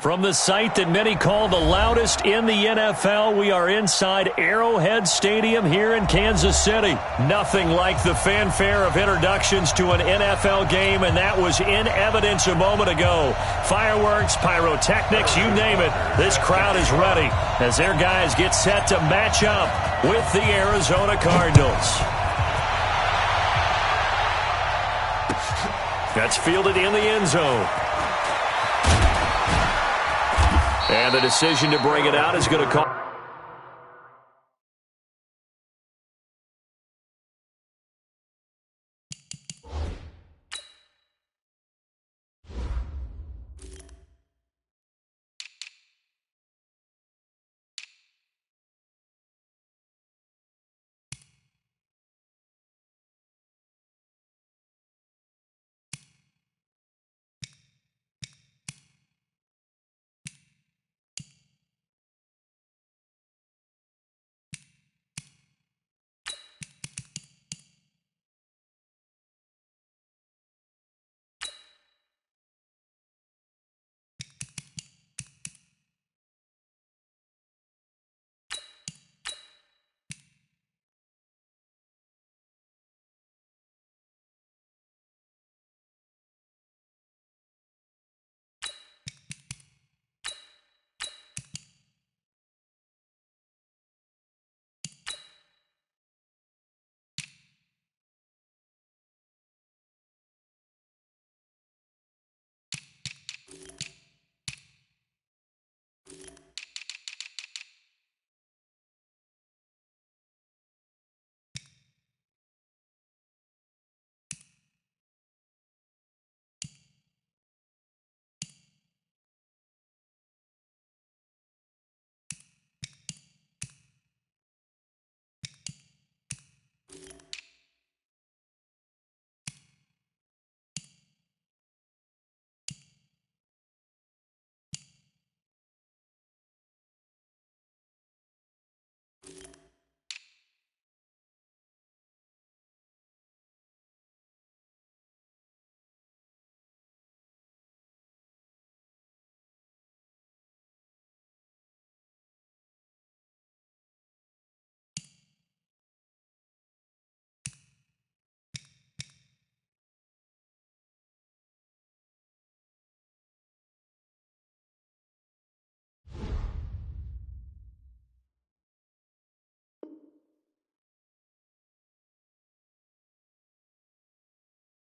From the site that many call the loudest in the NFL, we are inside Arrowhead Stadium here in Kansas City. Nothing like the fanfare of introductions to an NFL game, and that was in evidence a moment ago. Fireworks, pyrotechnics, you name it. This crowd is ready as their guys get set to match up with the Arizona Cardinals. That's fielded in the end zone. And the decision to bring it out is going to call.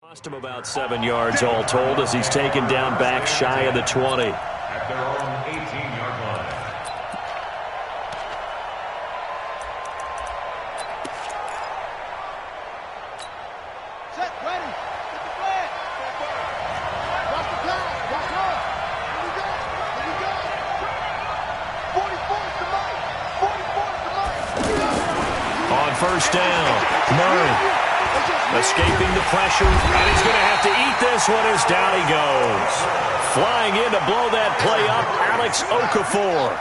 Cost him about 7 yards all told as he's taken down back shy of the 20. At their own 18-yard line. Set, ready. Get the flag. Watch the pass. Watch her. Here we go. Here we go. 44 is the mic. 44 is the mic. On first down, Murray escaping the pressure, and he's going to have to eat this one as down he goes. Flying in to blow that play up, Alex Okafor.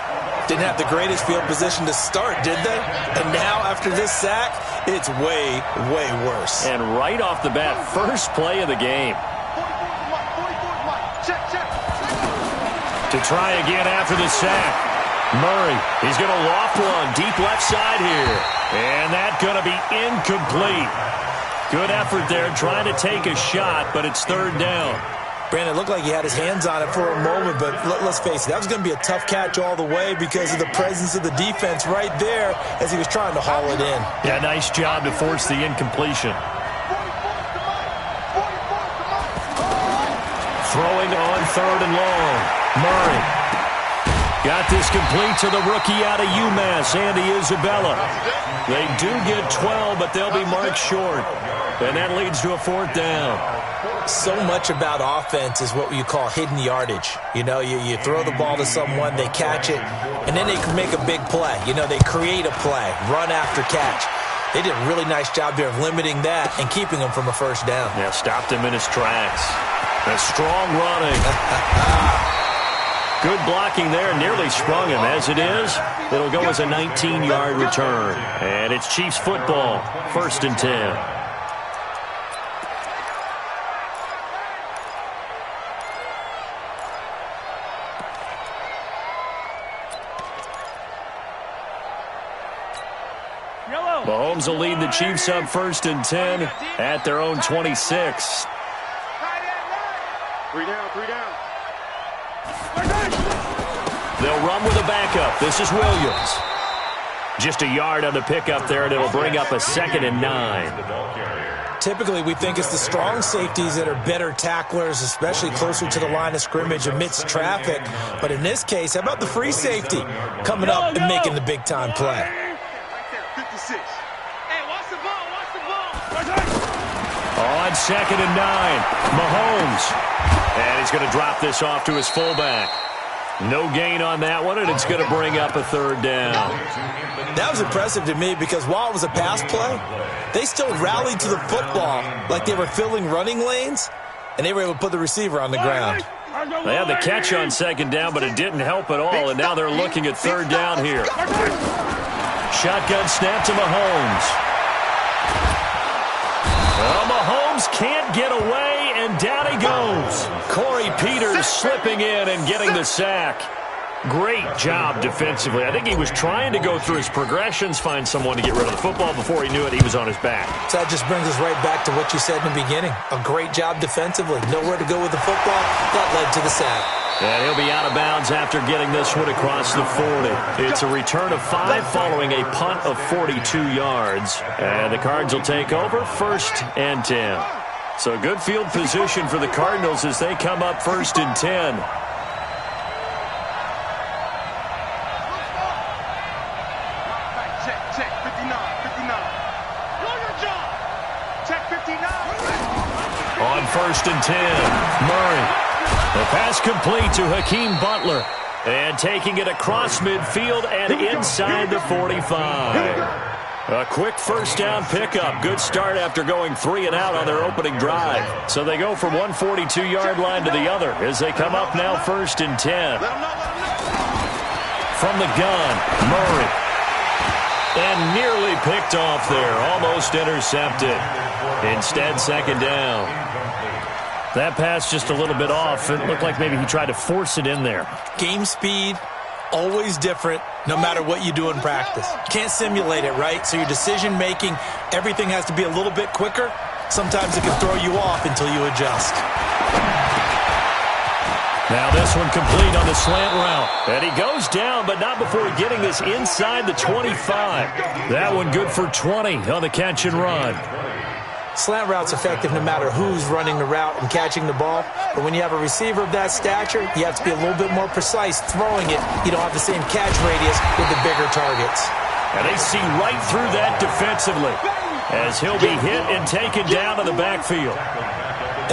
Didn't have the greatest field position to start, did they? And now, after this sack, it's way, way worse. And right off the bat, first play of the game. 44 is the mic. Check, check. To try again after the sack. Murray, he's going to loft one deep left side here. And that's going to be incomplete. Good effort there trying to take a shot, but it's third down. Brandon, it looked like he had his hands on it for a moment, but let's face it, that was going to be a tough catch all the way because of the presence of the defense right there as he was trying to haul it in. Yeah, nice job to force the incompletion. Throwing on third and long. Murray. Got this complete to the rookie out of UMass, Andy Isabella. They do get 12, but they'll be marked short. And that leads to a fourth down. So much about offense is what you call hidden yardage. You know, you throw the ball to someone, they catch it, and then they can make a big play. You know, they create a play, run after catch. They did a really nice job here of limiting that and keeping him from a first down. Yeah, stopped him in his tracks. A strong running. Good blocking there, nearly sprung him. As it is, it'll go as a 19-yard return. And it's Chiefs football, 1st and 10. Mahomes will lead the Chiefs up 1st and 10 at their own 26. 3 down, 3 down. They'll run with a backup. This is Williams. Just a yard on the pickup there, and it'll bring up a 2nd and 9. Typically, we think it's the strong safeties that are better tacklers, especially closer to the line of scrimmage amidst traffic. But in this case, how about the free safety coming up and making the big-time play? 56. Hey, watch the ball, watch the ball. On 2nd and 9, Mahomes. And he's going to drop this off to his fullback. No gain on that one, and it's going to bring up a 3rd down. That was impressive to me because while it was a pass play, they still rallied to the football like they were filling running lanes, and they were able to put the receiver on the ground. They had the catch on 2nd down, but it didn't help at all, and now they're looking at 3rd down here. Shotgun snap to Mahomes. Well, Mahomes can't get away, and down he goes. Corey Peters slipping in and getting the sack. Great job defensively. I think he was trying to go through his progressions, find someone to get rid of the football. Before he knew it, he was on his back. So that just brings us right back to what you said in the beginning. A great job defensively. Nowhere to go with the football. That led to the sack. And he'll be out of bounds after getting this one across the 40. It's a return of 5 following a punt of 42 yards. And the Cards will take over 1st and 10. So good field position for the Cardinals as they come up 1st and 10. Check, 59, 59. Do your job. Check 59. On 1st and 10, Murray. The pass complete to Hakeem Butler. And taking it across midfield and inside the 45. A quick 1st down pickup. Good start after going 3 and out on their opening drive. So they go from one 42-yard line to the other as they come up now 1st and 10. From the gun, Murray. And nearly picked off there. Almost intercepted. Instead, 2nd down. That pass just a little bit off. It looked like maybe he tried to force it in there. Game speed, always different, no matter what you do in practice. Can't simulate it, right? So your decision-making, everything has to be a little bit quicker. Sometimes it can throw you off until you adjust. Now this one complete on the slant route. And he goes down, but not before getting this inside the 25. That one good for 20 on the catch and run. Slant route's effective no matter who's running the route and catching the ball. But when you have a receiver of that stature, you have to be a little bit more precise throwing it. You don't have the same catch radius with the bigger targets. And they see right through that defensively as he'll be hit and taken down in the backfield.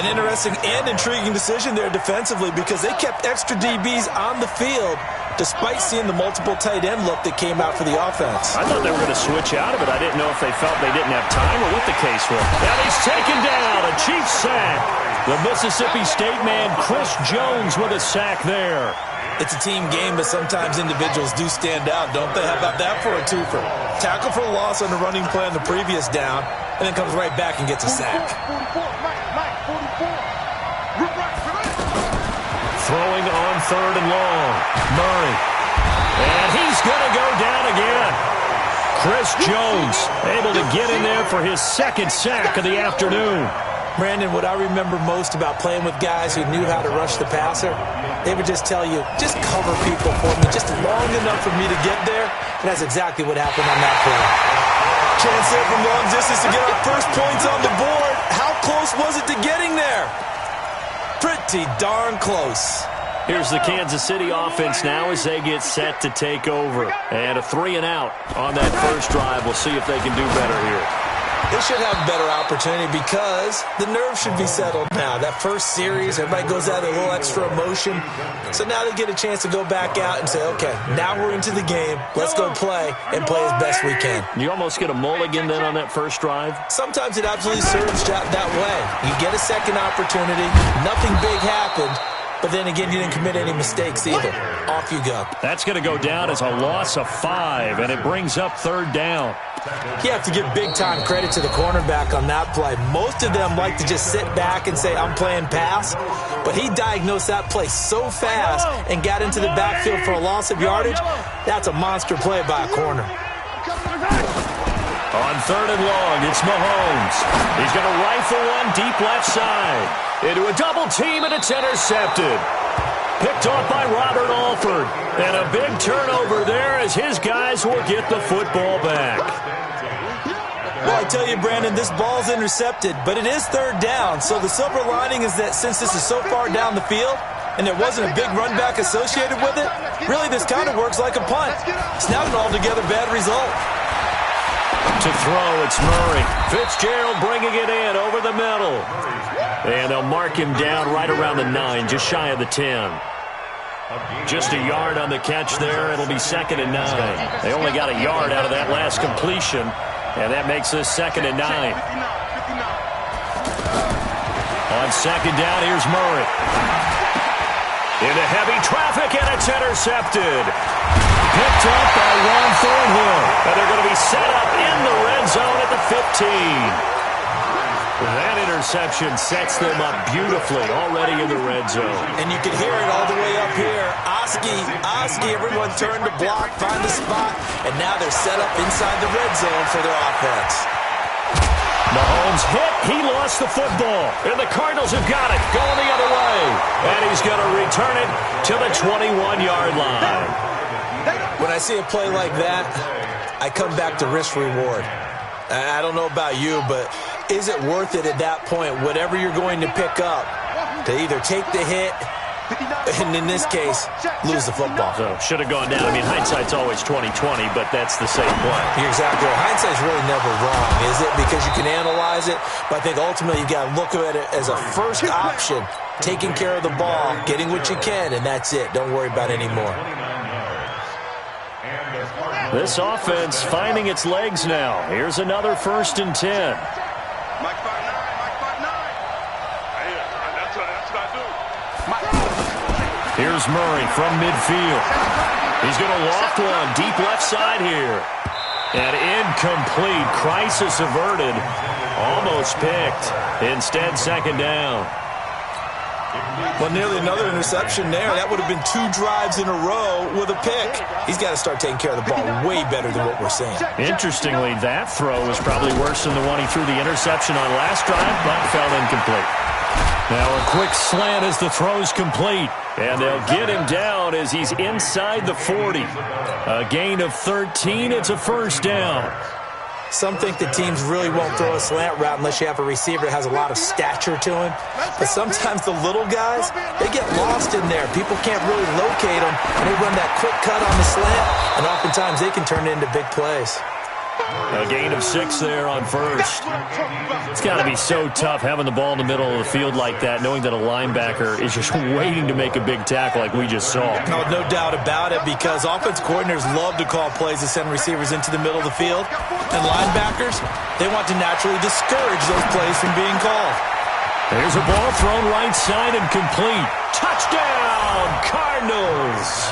An interesting and intriguing decision there defensively because they kept extra DBs on the field despite seeing the multiple tight end look that came out for the offense. I thought they were going to switch out of it. I didn't know if they felt they didn't have time or what the case was. And he's taken down, a Chiefs sack. The Mississippi State man, Chris Jones, with a sack there. It's a team game, but sometimes individuals do stand out, don't they? How about that for a twofer? Tackle for a loss on the running play on the previous down, and then comes right back and gets a sack. 44, Throwing on 3rd and long. Murray. And he's going to go down again. Chris Jones able to get in there for his 2nd sack of the afternoon. Brandon, what I remember most about playing with guys who knew how to rush the passer, they would just tell you, just cover people for me, just long enough for me to get there. And that's exactly what happened on that play. Chance there from long distance to get our first points on the board. How close was it to getting there? Pretty darn close. Here's the Kansas City offense now as they get set to take over. And a 3 and out on that first drive. We'll see if they can do better here. They should have a better opportunity because the nerves should be settled now. That first series, everybody goes out with a little extra emotion. So now they get a chance to go back out and say, okay, now we're into the game. Let's go play and play as best we can. You almost get a mulligan then on that first drive? Sometimes it absolutely serves that way. You get a second opportunity. Nothing big happened. But then again, you didn't commit any mistakes either. Off you go. That's going to go down as a loss of 5, and it brings up 3rd down. You have to give big-time credit to the cornerback on that play. Most of them like to just sit back and say, I'm playing pass. But he diagnosed that play so fast and got into the backfield for a loss of yardage. That's a monster play by a corner. On 3rd and long, it's Mahomes. He's going to rifle one deep left side. Into a double team, and it's intercepted. Picked off by Robert Alford. And a big turnover there as his guys will get the football back. Well, I tell you, Brandon, this ball's intercepted, but it is 3rd down. So the silver lining is that since this is so far down the field and there wasn't a big run back associated with it, really this kind of works like a punt. It's not an altogether bad result. To throw, it's Murray. Fitzgerald bringing it in over the middle. And they'll mark him down right around the 9, just shy of the 10. Just a yard on the catch there. It'll be 2nd and 9. They only got a yard out of that last completion, and that makes this 2nd and 9. On 2nd down, here's Murray. Into heavy traffic, and it's intercepted. Picked up by Ron Thornhill. And they're going to be set up in the red zone at the 15. That interception sets them up beautifully already in the red zone. And you can hear it all the way up here. Oski, everyone turned to block, find a spot, and now they're set up inside the red zone for their offense. Mahomes hit. He lost the football. And the Cardinals have got it. Going the other way. And he's going to return it to the 21-yard line. When I see a play like that, I come back to risk-reward. I don't know about you, but is it worth it at that point, whatever you're going to pick up, to either take the hit and, in this case, lose the football? So, should have gone down. I mean, hindsight's always 20/20, but that's the same play. You're exactly right. Hindsight's really never wrong, is it? Because you can analyze it, but I think ultimately you got to look at it as a first option, taking care of the ball, getting what you can, and that's it. Don't worry about any more. This offense finding its legs now. Here's another 1st and 10. Here's Murray from midfield. He's going to loft one deep left side here. And incomplete. Crisis averted. Almost picked. Instead, 2nd down. Well, nearly another interception there. That would have been 2 drives in a row with a pick. He's got to start taking care of the ball way better than what we're seeing. Interestingly, that throw was probably worse than the one he threw the interception on last drive, but fell incomplete. Now a quick slant as the throw's complete. And they'll get him down as he's inside the 40. A gain of 13. It's a 1st down. Some think the teams really won't throw a slant route unless you have a receiver that has a lot of stature to him. But sometimes the little guys, they get lost in there. People can't really locate them, and they run that quick cut on the slant, and oftentimes they can turn it into big plays. A gain of 6 there on 1st. It's got to be so tough having the ball in the middle of the field like that, knowing that a linebacker is just waiting to make a big tackle like we just saw. No doubt about it, because offense coordinators love to call plays to send receivers into the middle of the field. And linebackers, they want to naturally discourage those plays from being called. There's a ball thrown right side and complete. Touchdown, Cardinals!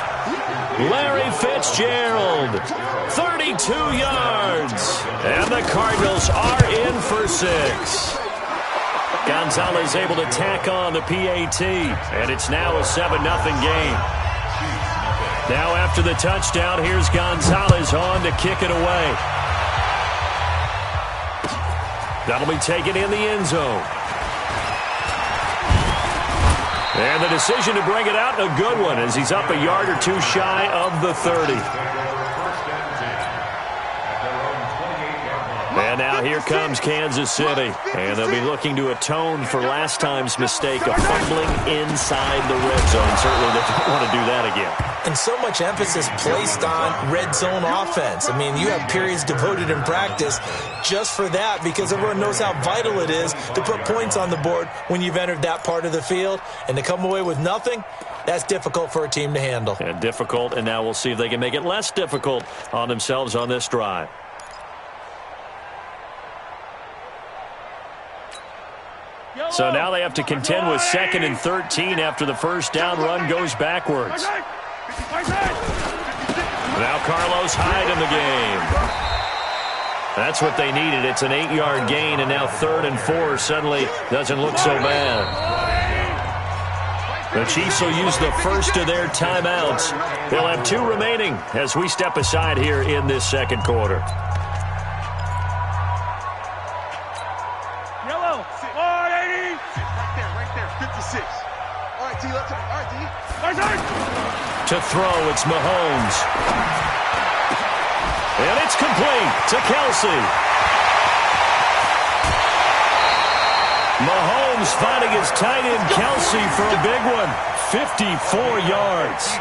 Larry Fitzgerald, 32 yards. And the Cardinals are in for 6. Gonzalez able to tack on the PAT. And it's now a 7-0 game. Now after the touchdown, here's Gonzalez on to kick it away. That'll be taken in the end zone. And the decision to bring it out, a good one, as he's up a yard or 2 shy of the 30. And now here comes Kansas City. And they'll be looking to atone for last time's mistake of fumbling inside the red zone. Certainly they don't want to do that again. And so much emphasis placed on red zone offense. I mean, you have periods devoted in practice just for that, because everyone knows how vital it is to put points on the board when you've entered that part of the field. And to come away with nothing, that's difficult for a team to handle. And difficult, and now we'll see if they can make it less difficult on themselves on this drive. So now they have to contend with 2nd and 13 after the first down run goes backwards. Now Carlos Hyde in the game. That's what they needed. It's an 8-yard gain, and now 3rd and 4 suddenly doesn't look so bad. The Chiefs will use the first of their timeouts. They'll have 2 remaining as we step aside here in this second quarter. To throw, it's Mahomes. And it's complete to Kelsey. Mahomes finding his tight end Kelsey for a big one. 54 yards.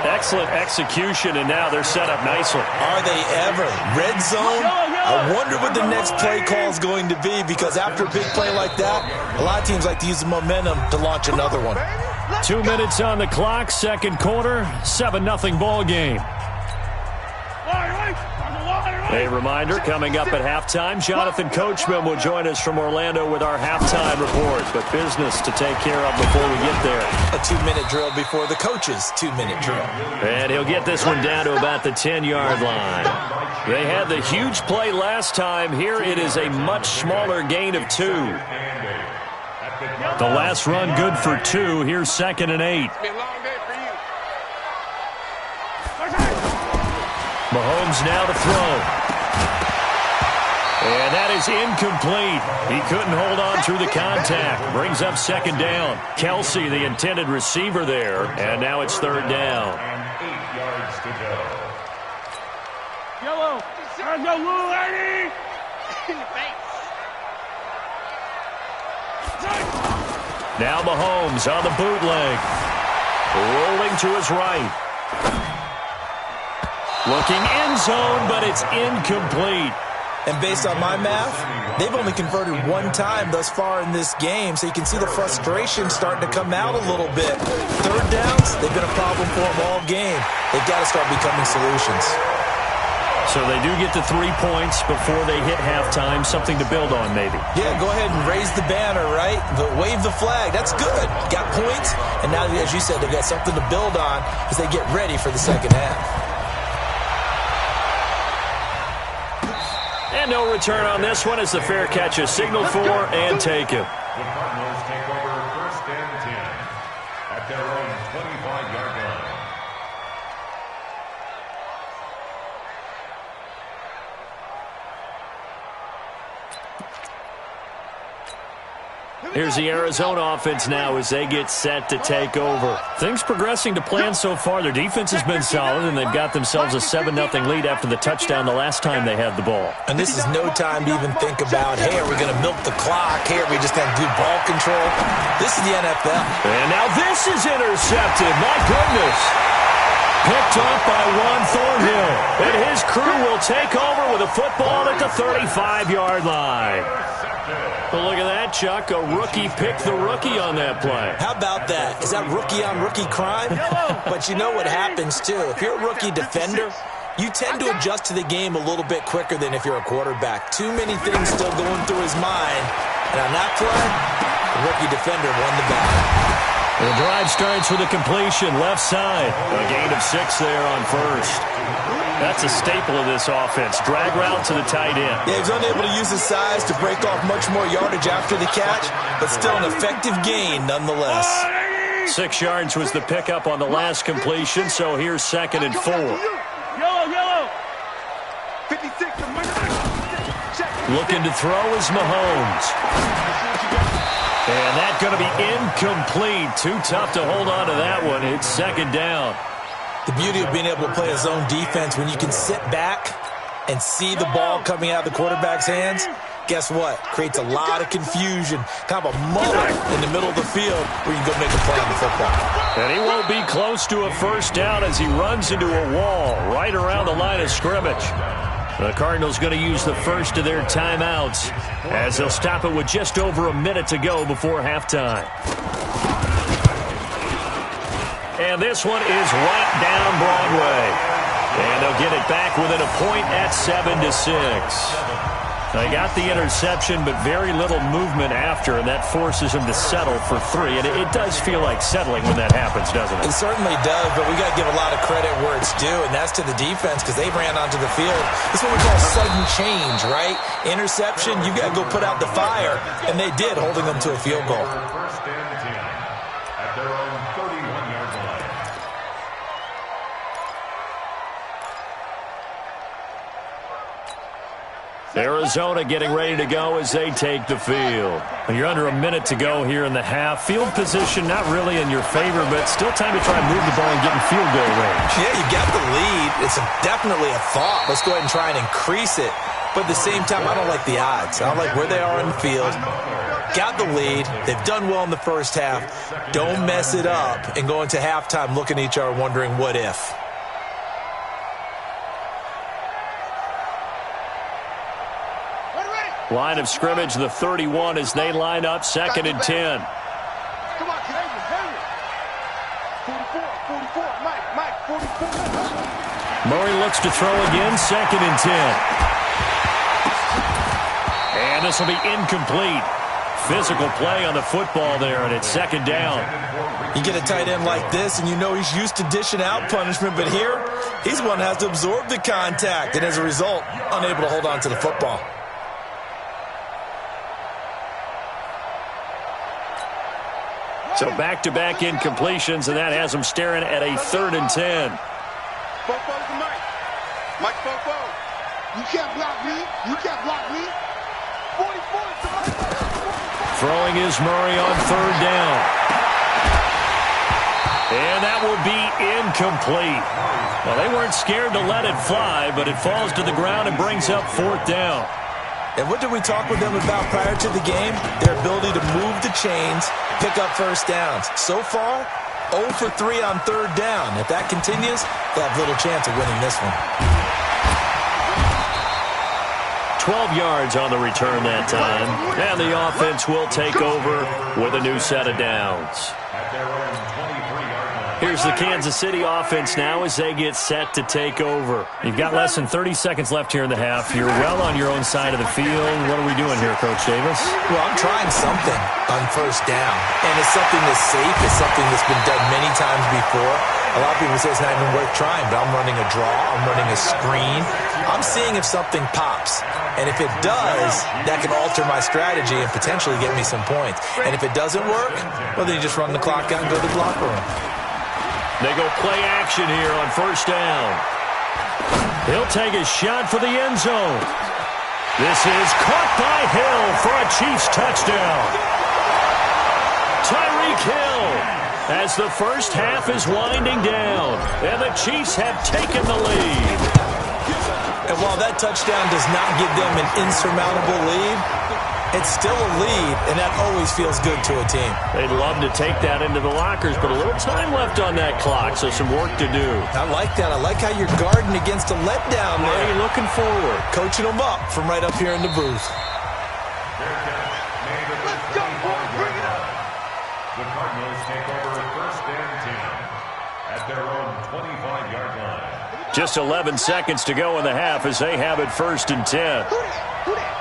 Excellent execution, and now they're set up nicely. Are they ever? Red zone? I wonder what the next play call is going to be, because after a big play like that, a lot of teams like to use the momentum to launch another one. 2 minutes on the clock, second quarter, 7-0 ball game. A reminder, coming up at halftime, Jonathan Coachman will join us from Orlando with our halftime report. But business to take care of before we get there. A 2-minute drill before the coach's 2-minute drill. And he'll get this one down to about the 10-yard line. They had the huge play last time. Here it is a much smaller gain of 2. The last run good for 2. Here's 2nd and 8. Mahomes now to throw. And that is incomplete. He couldn't hold on through the contact. Brings up 2nd down. Kelsey, the intended receiver there. And now it's 3rd down. And 8 yards to go. Yellow. There's no little lady. In the face. Now Mahomes on the bootleg. Rolling to his right. Looking end zone, but it's incomplete. And based on my math, they've only converted 1 time thus far in this game, so you can see the frustration starting to come out a little bit. 3rd downs, they've been a problem for them all game. They've got to start becoming solutions. So they do get the 3 points before they hit halftime, something to build on maybe. Yeah, go ahead and raise the banner, right? But wave the flag. That's good. Got points, and now, as you said, they've got something to build on as they get ready for the second half. And no return on this one as the fair catch is signaled for and taken. The Cardinals take over 1st and 10 at their own 25-yard line. Here's the Arizona offense now as they get set to take over. Things progressing to plan so far. Their defense has been solid, and they've got themselves a 7-0 lead after the touchdown the last time they had the ball. And this is no time to even think about, hey, are we going to milk the clock? Hey, are we just going to do ball control? This is the NFL. And now this is intercepted. My goodness. Picked up by Juan Thornhill. And his crew will take over with a football at the 35-yard line. Well, look at that, Chuck. A rookie picked the rookie on that play. How about that? Is that rookie-on-rookie crime? But you know what happens, too. If you're a rookie defender, you tend to adjust to the game a little bit quicker than if you're a quarterback. Too many things still going through his mind. And on that play, the rookie defender won the battle. The drive starts with a completion, left side. A gain of 6 there on 1st. That's a staple of this offense. Drag route to the tight end. Yeah, he was unable to use his size to break off much more yardage after the catch, but still an effective gain nonetheless. 6 yards was the pickup on the last completion, so here's 2nd and 4. Yellow. 56. Looking to throw is Mahomes. And that's going to be incomplete. Too tough to hold on to that one. It's 2nd down. The beauty of being able to play a zone defense, when you can sit back and see the ball coming out of the quarterback's hands, guess what? Creates a lot of confusion, kind of a mullet in the middle of the field where you can go make a play on the football. And he won't be close to a 1st down as he runs into a wall right around the line of scrimmage. The Cardinals going to use the first of their timeouts as they'll stop it with just over a minute to go before halftime. And this one is right down Broadway. And they'll get it back within a point at 7-6. They got the interception, but very little movement after, and that forces them to settle for 3. And it does feel like settling when that happens, doesn't it? It certainly does, but we got to give a lot of credit where it's due, and that's to the defense because they ran onto the field. This is what we call sudden change, right? Interception, you got to go put out the fire, and they did, holding them to a field goal. 1st and 10 at their own 31-yard line. Arizona getting ready to go as they take the field. You're under a minute to go here in the half. Field position not really in your favor, but still time to try and move the ball and get in field goal range. Yeah, you got the lead. It's definitely a thought. Let's go ahead and try and increase it. But at the same time, I don't like the odds. I don't like where they are in the field. Got the lead. They've done well in the first half. Don't mess it up and go into halftime looking at each other wondering what if. Line of scrimmage, the 31 as they line up, 2nd and 10. Come on, kid. 44, Mike, 44. Murray looks to throw again, 2nd and 10. And this will be incomplete. Physical play on the football there, and it's 2nd down. You get a tight end like this, and you know he's used to dishing out punishment, but here, he's the one that has to absorb the contact, and as a result, unable to hold on to the football. So back-to-back incompletions, and that has them staring at a 3rd and 10. Fofo's the Mike. Mike Fofo. You can't block me. You can't block me. 44 is the Mike. Throwing is Murray on 3rd down. And that will be incomplete. Well, they weren't scared to let it fly, but it falls to the ground and brings up 4th down. And what did we talk with them about prior to the game? Their ability to move the chains, pick up first downs. So far, 0 for 3 on 3rd down. If that continues, they have little chance of winning this one. 12 yards on the return that time. And the offense will take over with a new set of downs. Here's the Kansas City offense now as they get set to take over. You've got less than 30 seconds left here in the half. You're well on your own side of the field. What are we doing here, Coach Davis? Well, I'm trying something on 1st down. And it's something that's safe. It's something that's been done many times before. A lot of people say it's not even worth trying, but I'm running a draw. I'm running a screen. I'm seeing if something pops. And if it does, that can alter my strategy and potentially get me some points. And if it doesn't work, well, then you just run the clock out and go to the locker room. They go play action here on 1st down. He'll take a shot for the end zone. This is caught by Hill for a Chiefs touchdown. Tyreek Hill as the first half is winding down, and the Chiefs have taken the lead. And while that touchdown does not give them an insurmountable lead, it's still a lead, and that always feels good to a team. They'd love to take that into the lockers, but a little time left on that clock, so some work to do. I like that. I like how you're guarding against a letdown there. Are you looking forward? Coaching them up from right up here in the booth. Let's go, boys. Bring it up. The Cardinals take over 1st and 10 at their own 25-yard line. Just 11 seconds to go in the half as they have it 1st and 10. Who that?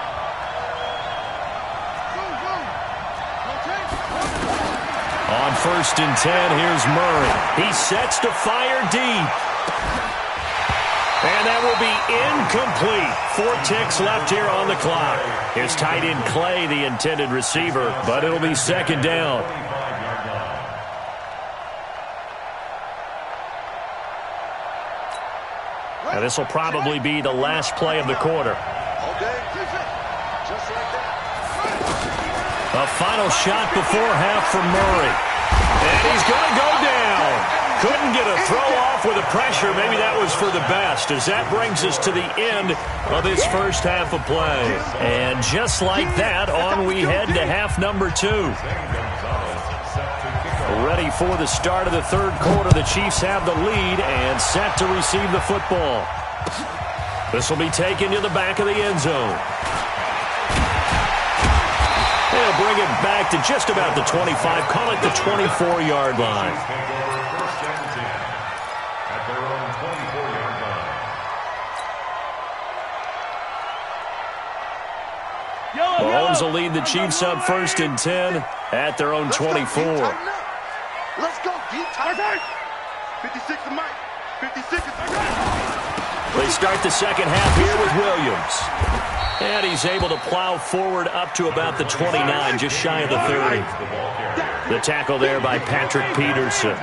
On 1st and 10, here's Murray. He sets to fire deep. And that will be incomplete. 4 ticks left here on the clock. Here's tight end Clay, the intended receiver, but it'll be 2nd down. Now this will probably be the last play of the quarter. A final shot before half from Murray. And he's going to go down. Couldn't get a throw off with the pressure. Maybe that was for the best, as that brings us to the end of this first half of play. And just like that, on we head to half number 2. Ready for the start of the 3rd quarter. The Chiefs have the lead and set to receive the football. This will be taken to the back of the end zone. They'll bring it back to just about the 25, call it the 24-yard line. Mahomes will lead the Chiefs up 1st and 10 at their own 24. Let's go, deep tight. 56 to Mike. 56 is They start the second half here with Williams. And he's able to plow forward up to about the 29, just shy of the 30. The tackle there by Patrick Peterson.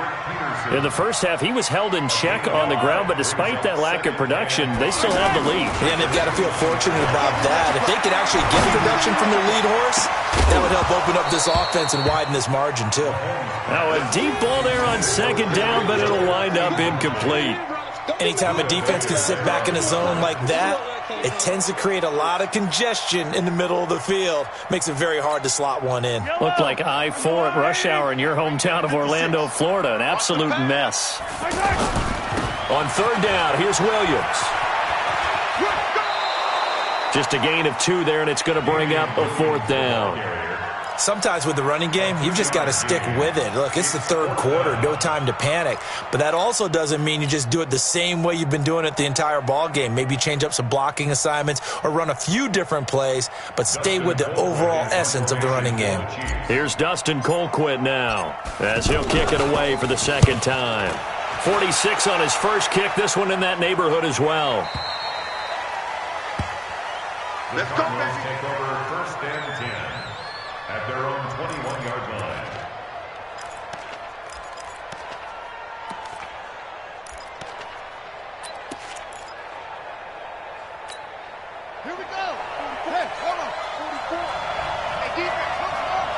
In the first half, he was held in check on the ground, but despite that lack of production, they still have the lead. And they've got to feel fortunate about that. If they could actually get production from their lead horse, that would help open up this offense and widen this margin, too. Now, a deep ball there on second down, but it'll wind up incomplete. Anytime a defense can sit back in a zone like that, it tends to create a lot of congestion in the middle of the field. Makes it very hard to slot one in. Looked like I-4 at rush hour in your hometown of Orlando, Florida. An absolute mess. On third down, here's Williams. Just a gain of 2 there, and it's going to bring up a fourth down. Sometimes with the running game, you've just got to stick with it. Look, it's the third quarter, no time to panic. But that also doesn't mean you just do it the same way you've been doing it the entire ball game. Maybe change up some blocking assignments or run a few different plays, but stay with the overall essence of the running game. Here's Dustin Colquitt now, as he'll kick it away for the second time. 46 on his first kick, this one in that neighborhood as well. Let's go, baby. Take over first and 10 at their own 21-yard line. Here we go. Hey, hold on. 44. Hey, defense, look up.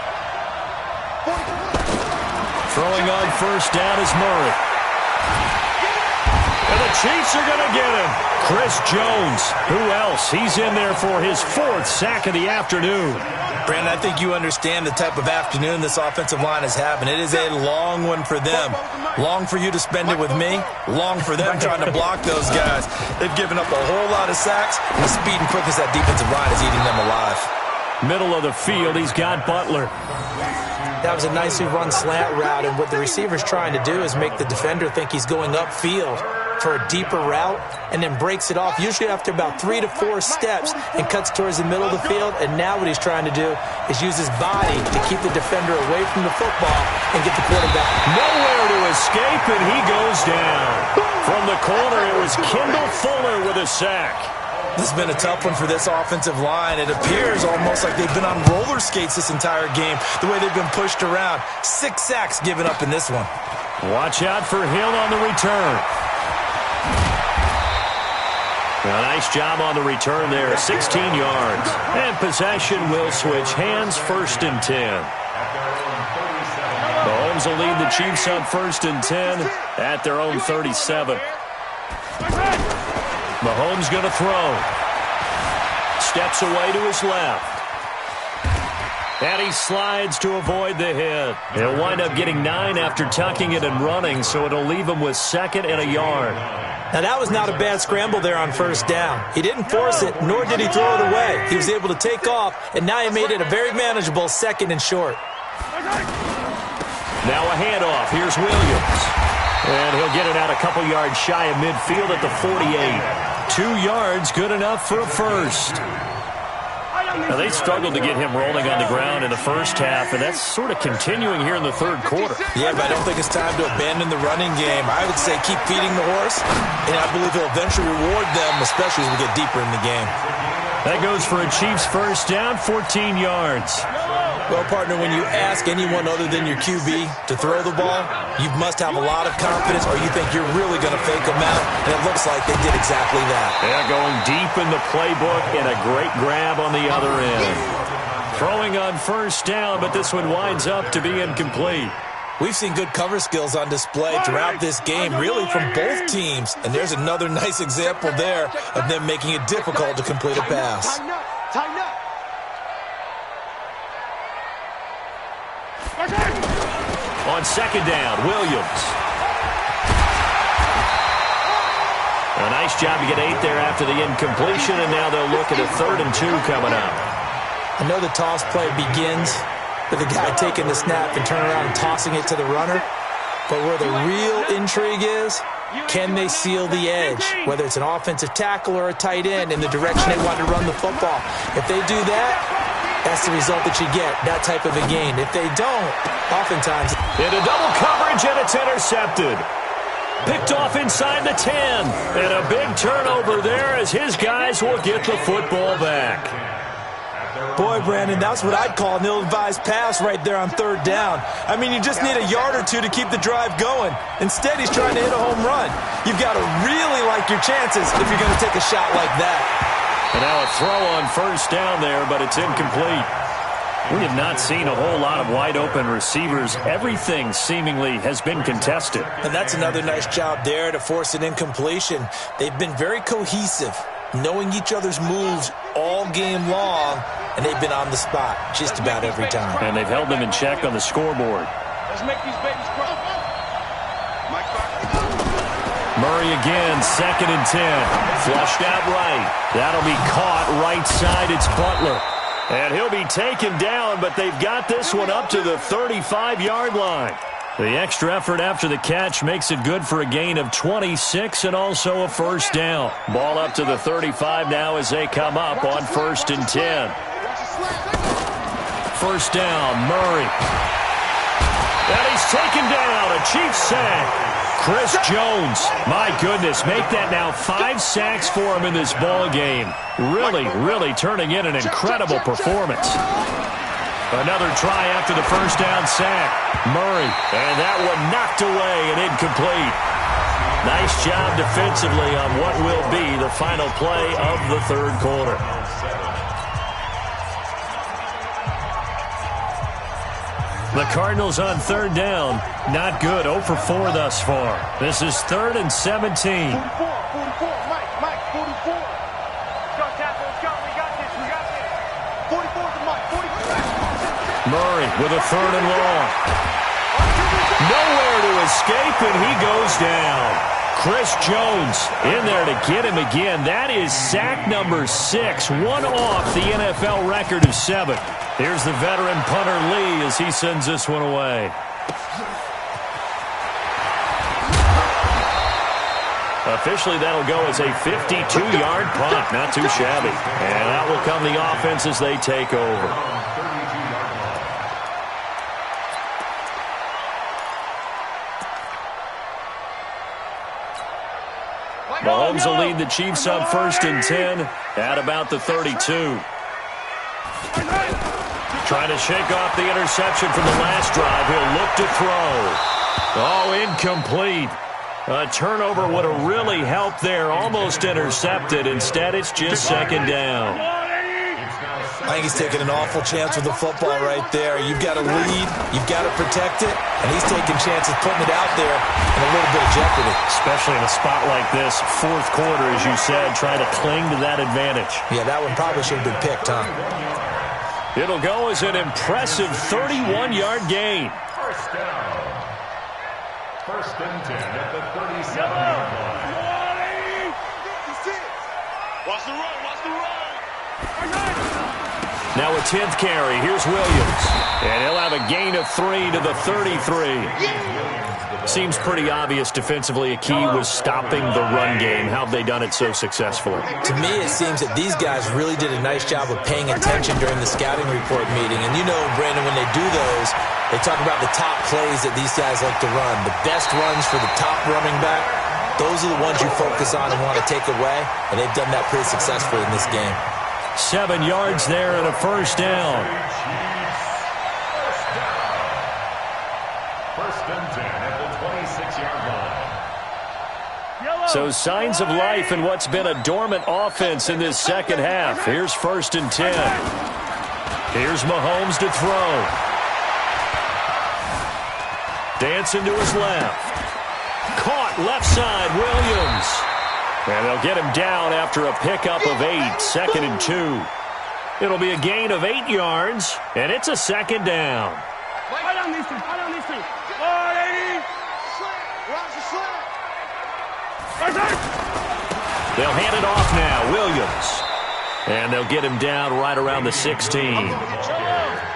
44. Throwing on first down is Murray. And the Chiefs are going to get him. Chris Jones. Who else? He's in there for his 4th sack of the afternoon. Brandon, I think you understand the type of afternoon this offensive line is having. It is a long one for them. Long for you to spend it with me. Long for them trying to block those guys. They've given up a whole lot of sacks, and the speed and quickness that defensive line is eating them alive. Middle of the field, he's got Butler. That was a nicely run slant route, and what the receiver's trying to do is make the defender think he's going upfield for a deeper route, and then breaks it off, usually after about 3 to 4 steps, and cuts towards the middle of the field. And now what he's trying to do is use his body to keep the defender away from the football and get the quarterback. Nowhere to escape, and he goes down. From the corner, it was Kendall Fuller with a sack. This has been a tough one for this offensive line. It appears almost like they've been on roller skates this entire game, the way they've been pushed around. 6 sacks given up in this one. Watch out for Hill on the return. A nice job on the return there, 16 yards. And possession will switch hands, 1st and 10. Mahomes will lead the Chiefs on 1st and 10 at their own 37. Mahomes going to throw. Steps away to his left. And he slides to avoid the hit. He'll wind up getting 9 after tucking it and running, so it'll leave him with 2nd and a yard. Now, that was not a bad scramble there on first down. He didn't force it, nor did he throw it away. He was able to take off, and now he made it a very manageable 2nd and short. Now a handoff. Here's Williams. And he'll get it out a couple yards shy of midfield at the 48. 2 yards, good enough for a first. Now, they struggled to get him rolling on the ground in the first half, and that's sort of continuing here in the third quarter. Yeah, but I don't think it's time to abandon the running game. I would say keep feeding the horse, and I believe he'll eventually reward them, especially as we get deeper in the game. That goes for a Chiefs first down, 14 yards. Well, partner, when you ask anyone other than your QB to throw the ball, you must have a lot of confidence, or you think you're really going to fake them out, and it looks like they did exactly that. Yeah, going deep in the playbook and a great grab on the other end. Throwing on first down, but this one winds up to be incomplete. We've seen good cover skills on display throughout this game, really from both teams, and there's another nice example there of them making it difficult to complete a pass. Tighten up. On second down, Williams. A nice job to get 8 there after the incompletion, and now they'll look at a 3rd and 2 coming up. I know the toss play begins with the guy taking the snap and turning around and tossing it to the runner, but where the real intrigue is, can they seal the edge, whether it's an offensive tackle or a tight end, in the direction they want to run the football? If they do that, that's the result that you get, that type of a gain. If they don't, oftentimes... Into double coverage, and it's intercepted. Picked off inside the 10. And a big turnover there as his guys will get the football back. Boy, Brandon, that's what I'd call an ill-advised pass right there on third down. I mean, you just need a yard or two to keep the drive going. Instead, he's trying to hit a home run. You've got to really like your chances if you're going to take a shot like that. And now a throw on first down there, but it's incomplete. We have not seen a whole lot of wide-open receivers. Everything seemingly has been contested. And that's another nice job there to force an incompletion. They've been very cohesive, knowing each other's moves all game long, and they've been on the spot just about every time. And they've held them in check on the scoreboard. Let's make these babies grow. Murray again, 2nd and 10. Flushed out right. That'll be caught right side. It's Butler. And he'll be taken down, but they've got this one up to the 35-yard line. The extra effort after the catch makes it good for a gain of 26 and also a first down. Ball up to the 35 now as they come up on 1st and 10. First down, Murray. And he's taken down, a Chiefs sack. Chris Jones, my goodness, make that now 5 sacks for him in this ball game. Really turning in an incredible performance. Another try after the first down sack. Murray, and that one knocked away and incomplete. Nice job defensively on what will be the final play of the third quarter. The Cardinals on third down. Not good. 0 for 4 thus far. This is 3rd and 17. 44, Mike, 44. Let's go. We got this. 44 to Mike, 44. Murray with a 3rd and long. Nowhere to escape, and he goes down. Chris Jones in there to get him again. That is sack number 6. One off the NFL record of 7. Here's the veteran punter Lee as he sends this one away. Officially, that'll go as a 52-yard punt. Not too shabby. And that will come the offense as they take over. Mahomes will lead the Chiefs on 1st and 10 at about the 32. Trying to shake off the interception from the last drive. He'll look to throw. Oh, incomplete. A turnover would have really helped there. Almost intercepted. Instead, it's just 2nd down. I think he's taking an awful chance with the football right there. You've got to lead. You've got to protect it. And he's taking chances putting it out there in a little bit of jeopardy. Especially in a spot like this. 4th quarter, as you said, trying to cling to that advantage. Yeah, that one probably should have been picked, huh? It'll go as an impressive 31-yard gain. First down. 1st and 10 at the 37-yard line. Watch the run. Now a 10th carry. Here's Williams. And he'll have a gain of 3 to the 33. Seems pretty obvious defensively a key was stopping the run game. How have they done it so successfully? To me, it seems that these guys really did a nice job of paying attention during the scouting report meeting. And you know, Brandon, when they do those, they talk about the top plays that these guys like to run. The best runs for the top running back, those are the ones you focus on and want to take away. And they've done that pretty successfully in this game. 7 yards there and a first down. 1st and 10 at the 26-yard line. So signs of life in what's been a dormant offense in this second half. Here's 1st and 10. Here's Mahomes to throw. Dancing to his left. Caught left side, Williams. And they'll get him down after a pickup of 8, 2nd and 2. It'll be a gain of 8 yards, and it's a 2nd down. They'll hand it off now, Williams. And they'll get him down right around the 16.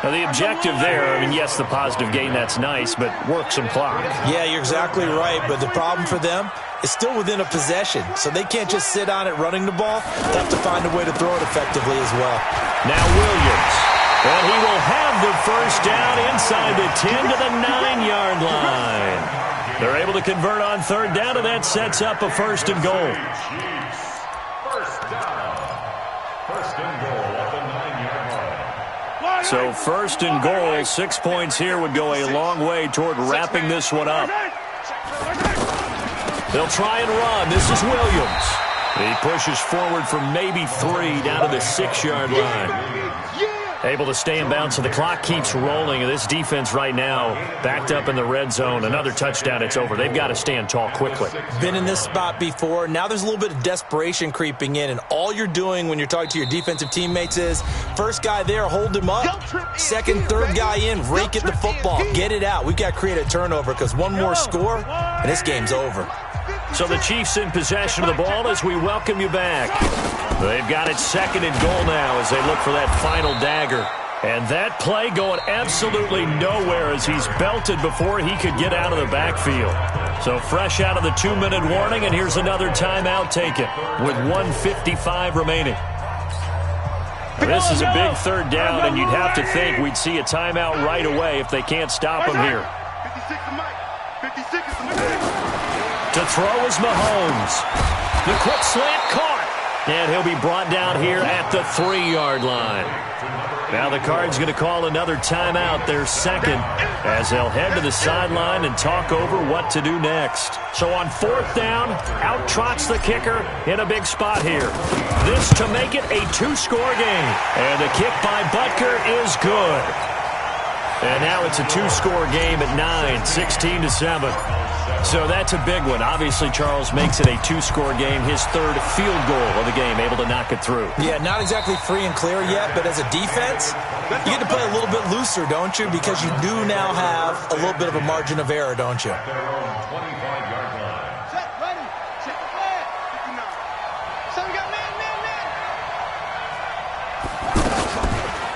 Now, the objective there, I mean, yes, the positive gain, that's nice, but work some clock. Yeah, you're exactly right, but the problem for them is still within a possession, so they can't just sit on it running the ball. They have to find a way to throw it effectively as well. Now Williams, and he will have the first down inside the 10 to the 9-yard line. They're able to convert on 3rd down, and that sets up a 1st and goal. First down. 1st and goal at the 9-yard line. So first and goal, 6 points here would go a long way toward wrapping this one up. They'll try and run. This is Williams. He pushes forward for maybe 3 down to the 6-yard line. Able to stay in bounds, so the clock keeps rolling. And this defense right now backed up in the red zone. Another touchdown, it's over. They've got to stand tall quickly. Been in this spot before. Now there's a little bit of desperation creeping in, and all you're doing when you're talking to your defensive teammates is first guy there, hold him up. Second, third guy in, rake at the football. Get it out. We've got to create a turnover because one more score, and this game's over. So the Chiefs in possession of the ball as we welcome you back. They've got it second and goal now as they look for that final dagger. And that play going absolutely nowhere as he's belted before he could get out of the backfield. So fresh out of the 2-minute warning, and here's another timeout taken with 1:55 remaining. This is a big third down, and you'd have to think we'd see a timeout right away if they can't stop him here. To throw is Mahomes. The quick slant caught. And he'll be brought down here at the 3-yard line. Now the Cards going to call another timeout, their second, as they'll head to the sideline and talk over what to do next. So on 4th down, out trots the kicker in a big spot here. This to make it a 2-score game. And the kick by Butker is good. And now it's a 2-score game at 9, 16-7. So that's a big one. Obviously, Charles makes it a 2-score game, his 3rd field goal of the game, able to knock it through. Yeah, not exactly free and clear yet, but as a defense, you get to play a little bit looser, don't you? Because you do now have a little bit of a margin of error, don't you?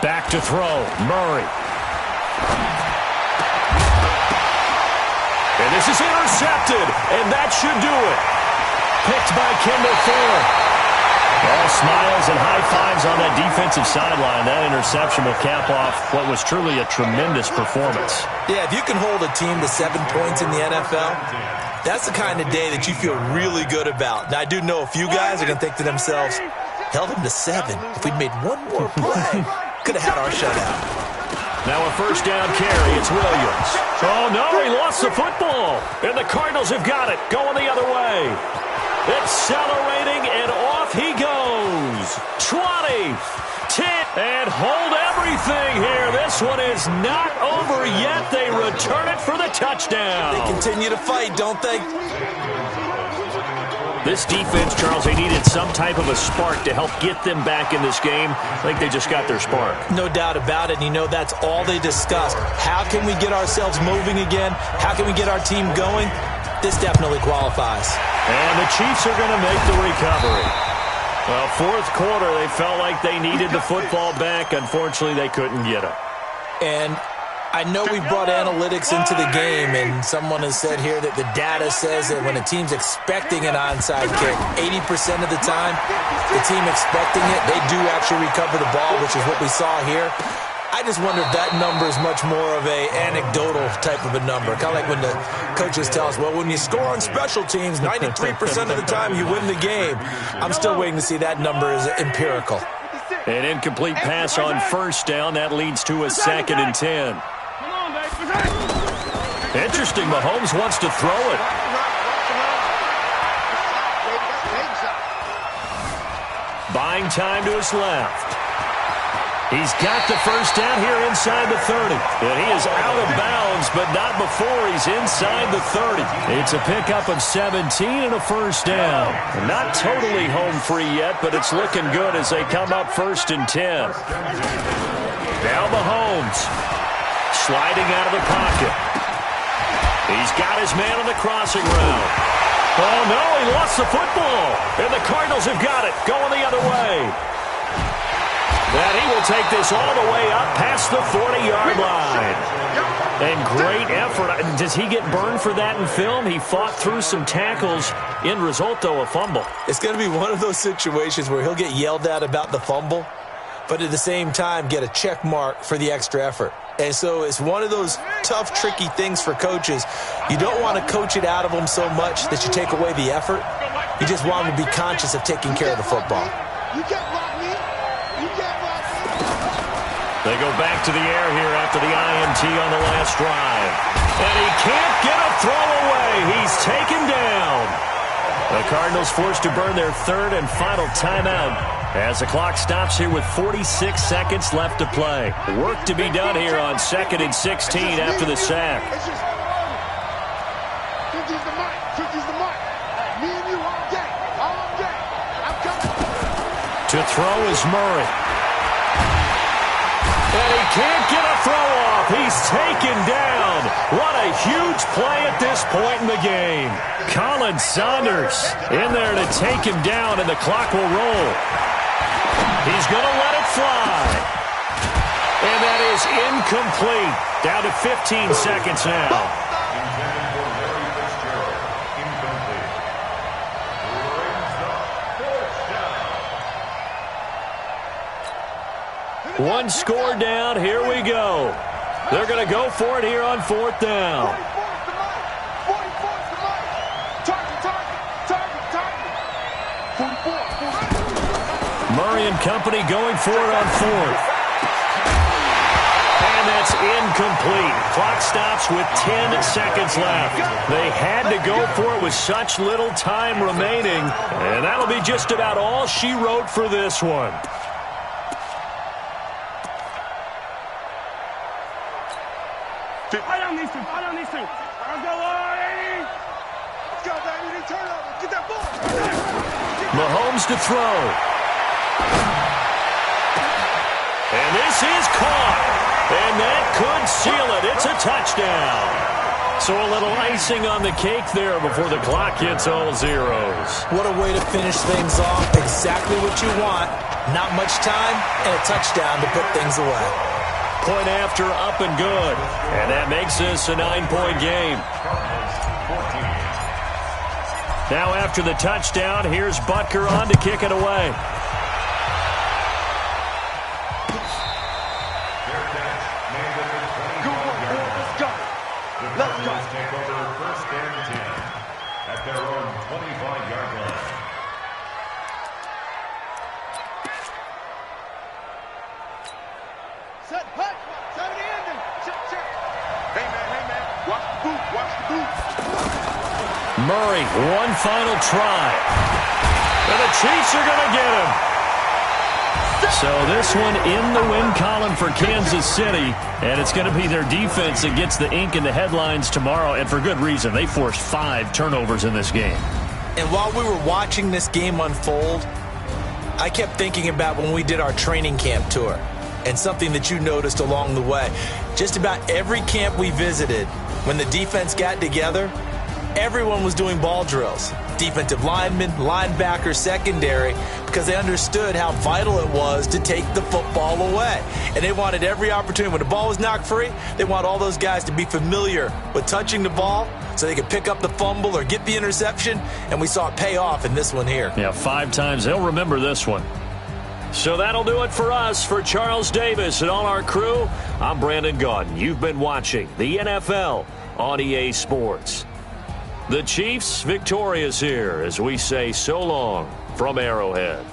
Back to throw, Murray. And this is intercepted, and that should do it. Picked by Kendall Fuller. All smiles and high fives on that defensive sideline. That interception will cap off what was truly a tremendous performance. Yeah, if you can hold a team to 7 points in the NFL, that's the kind of day that you feel really good about. Now, I do know a few guys are going to think to themselves, held them to 7. If we'd made one more play, could have had our shutout. Now a first down carry, it's Williams. Oh, no, he lost the football. And the Cardinals have got it, going the other way. Accelerating, and off he goes. 20, 10, and hold everything here. This one is not over yet. They return it for the touchdown. They continue to fight, don't they? This defense, Charles, they needed some type of a spark to help get them back in this game. I think they just got their spark. No doubt about it. And you know, that's all they discussed. How can we get ourselves moving again? How can we get our team going? This definitely qualifies. And the Chiefs are going to make the recovery. Well, 4th quarter, they felt like they needed the football back. Unfortunately, they couldn't get it. And I know we brought analytics into the game, and someone has said here that the data says that when a team's expecting an onside kick, 80% of the time, the team expecting it, they do actually recover the ball, which is what we saw here. I just wonder if that number is much more of a anecdotal type of a number. Kind of like when the coaches tell us, well, when you score on special teams, 93% of the time you win the game. I'm still waiting to see that number is empirical. An incomplete pass on first down. That leads to a 2nd and 10. Interesting. Mahomes wants to throw it. Buying time to his left. He's got the first down here inside the 30. And he is out of bounds, but not before he's inside the 30. It's a pickup of 17 and a first down. Not totally home free yet, but it's looking good as they come up 1st and 10. Now Mahomes sliding out of the pocket. He's got his man on the crossing route. Oh, no, he lost the football. And the Cardinals have got it, going the other way. And he will take this all the way up past the 40-yard line. And great effort. Does he get burned for that in film? He fought through some tackles. End result, though, a fumble. It's going to be one of those situations where he'll get yelled at about the fumble, but at the same time get a check mark for the extra effort. And so it's one of those tough, tricky things for coaches. You don't want to coach it out of them so much that you take away the effort. You just want them to be conscious of taking care of the football. You can't block me. You can't block me. They go back to the air here after the INT on the last drive. And he can't get a throw away. He's taken down. The Cardinals forced to burn their third and final timeout as the clock stops here with 46 seconds left to play. Work to be done here on 2nd and 16 after the sack. To throw is Murray. And he can't get a throw off. He's taken down. What a huge play at this point in the game. Colin Saunders in there to take him down, and the clock will roll. He's going to let it fly. And that is incomplete. Down to 15 seconds now. One score down. Here we go. They're going to go for it here on 4th down. Murray and company going for it on 4th. And that's incomplete. Clock stops with 10 seconds left. They had to go for it with such little time remaining. And that'll be just about all she wrote for this one. I don't need to. Let's go, Lordy. Let's go, baby. Turnover. Get that ball. Mahomes to throw. And this is caught. And that could seal it. It's a touchdown. So a little icing on the cake there before the clock hits all zeros. What a way to finish things off. Exactly what you want. Not much time and a touchdown to put things away. Point after, up and good. And that makes this a 9-point game. Now after the touchdown, here's Butker on to kick it away. Let's go. Take over 1st and 10 at their own 25-yard line. Set, hut, 70 ending. Check. Hey, man, watch the boot. Murray, one final try. And the Chiefs are going to get him. So this one in the win column for Kansas City, and it's going to be their defense that gets the ink in the headlines tomorrow, and for good reason. They forced 5 turnovers in this game. And while we were watching this game unfold, I kept thinking about when we did our training camp tour, and something that you noticed along the way. Just about every camp we visited, when the defense got together, everyone was doing ball drills. Defensive linemen, linebackers, secondary, because they understood how vital it was to take the football away. And they wanted every opportunity. When the ball was knocked free, they want all those guys to be familiar with touching the ball so they could pick up the fumble or get the interception, and we saw it pay off in this one here. Yeah, 5 times. They'll remember this one. So that'll do it for us. For Charles Davis and all our crew, I'm Brandon Gaudin. You've been watching the NFL on EA Sports. The Chiefs victorious here as we say so long from Arrowhead.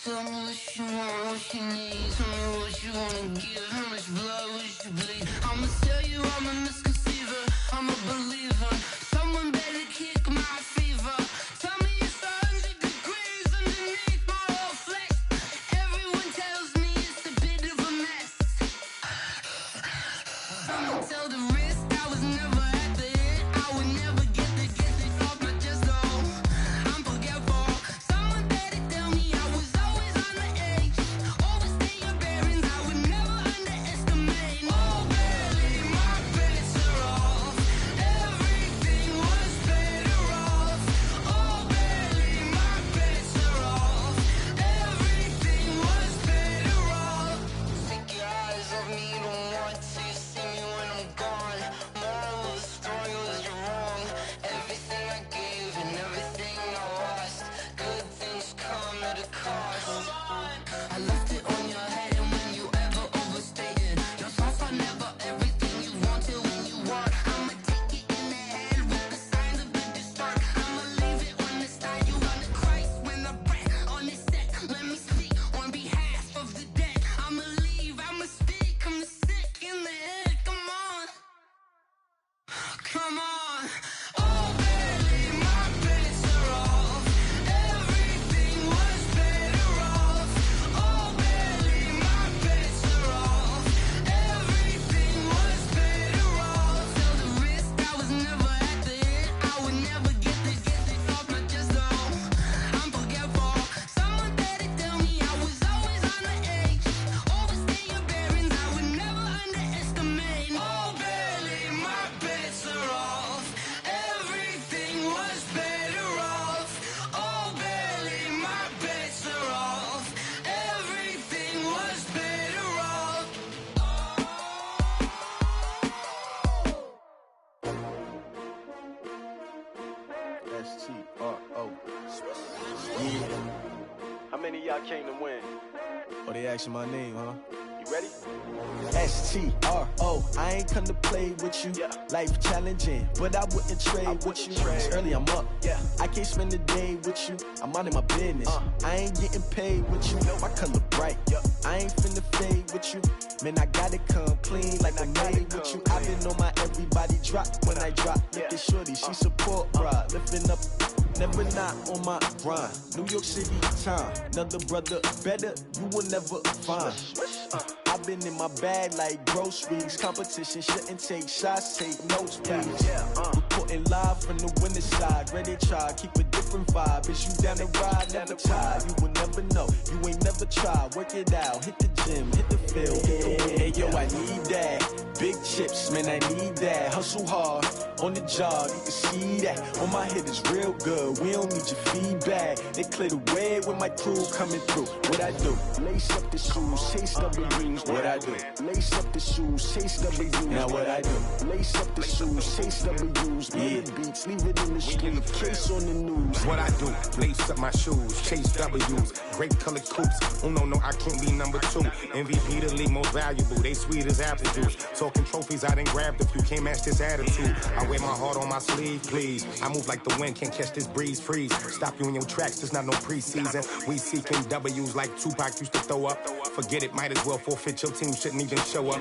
Tell me what you want, what you need. Tell me what you wanna give. How much blood would you bleed? I'ma tell you I'm a misconceiver. I'm a believer. Someone better kick my fever. Tell me it's 100 degrees underneath my whole flesh. Everyone tells me it's a bit of a mess. Someone tell the risk I was never at the end. I would never get it off my chest though. I'm forgetful. Someone better tell me I was always on the edge. Overstay your bearings, I would never underestimate. Oh baby, my bets are off. Everything was better off. Oh baby, my bets are off. Everything was better off. Take your eyes off me, don't want to see me when I'm gone. Moral of the story was you're wrong. Everything I gave and everything I lost. Good things come at a cost. I left it on your head, and when you ever overstated, your thoughts are never everything you wanted when you want. I'ma take it in the head with the signs of the distort. I'ma leave it on the side. You on the Christ when I breath on this set. Let me speak on behalf of the dead. I'ma leave, I'ma speak. I'm the sick in the head. Come on, come on. Oh baby, my bets are off. Everything was better off. Oh baby, my bets are off. Everything was better off. Tell the risk I was never at the end. I would never get it off my chest though. I'm forgetful. Someone better tell me I was always on the edge. Overstay your bearings, I would never underestimate. Oh baby, my bets are off. Everything was better off. Oh baby, my bets are off. Everything was better off. S-T-R-O. Yeah. How many of y'all came to win? Oh, they asking my name, huh? You ready? S-T-R-O. I ain't come to play with you. Life challenging, but I wouldn't trade with you. It's early, I'm up. I can't spend the day with you. I'm minding my business. I ain't getting paid with you. My color bright. I ain't finna fade with you. Man, I gotta come clean like I'm made with you. I've been on my everybody drop when I drop. Look at shorty, she support ride. Lifting up, never not on my grind. New York City time. Another brother better, you will never find. I've been in my bag like groceries. Competition shouldn't take shots, take notes, please. Reporting live from the winning side. Ready to try, keep a different vibe. Is you down the ride, never tired. You will never know, you ain't never tried. Work it out, hit the gym, hit the field. Hey yo, I need that. Big chips, man, I need that. Hustle hard, on the job, you can see that. On my head is real good, we don't need your feedback. They clear the way with my crew coming through. What I do? Lace up the shoes, chase W's. What I do? Lace up the shoes, chase W's. Now what I do? Lace up the shoes, chase W's. Murder beats, leave it in the street, case on the news. What I do? Lace up my shoes, chase W's. Great colored coops. Oh no, I can't be number 2. MVP the league most valuable. They sweet as apple juice. Talking trophies, I didn't grab the few. Can't match this attitude. I wear my heart on my sleeve, please. I move like the wind, can't catch this breeze, freeze. Stop you in your tracks, there's not no preseason. We seeking W's like Tupac used to throw up. Forget it, might as well forfeit. Your team shouldn't even show up.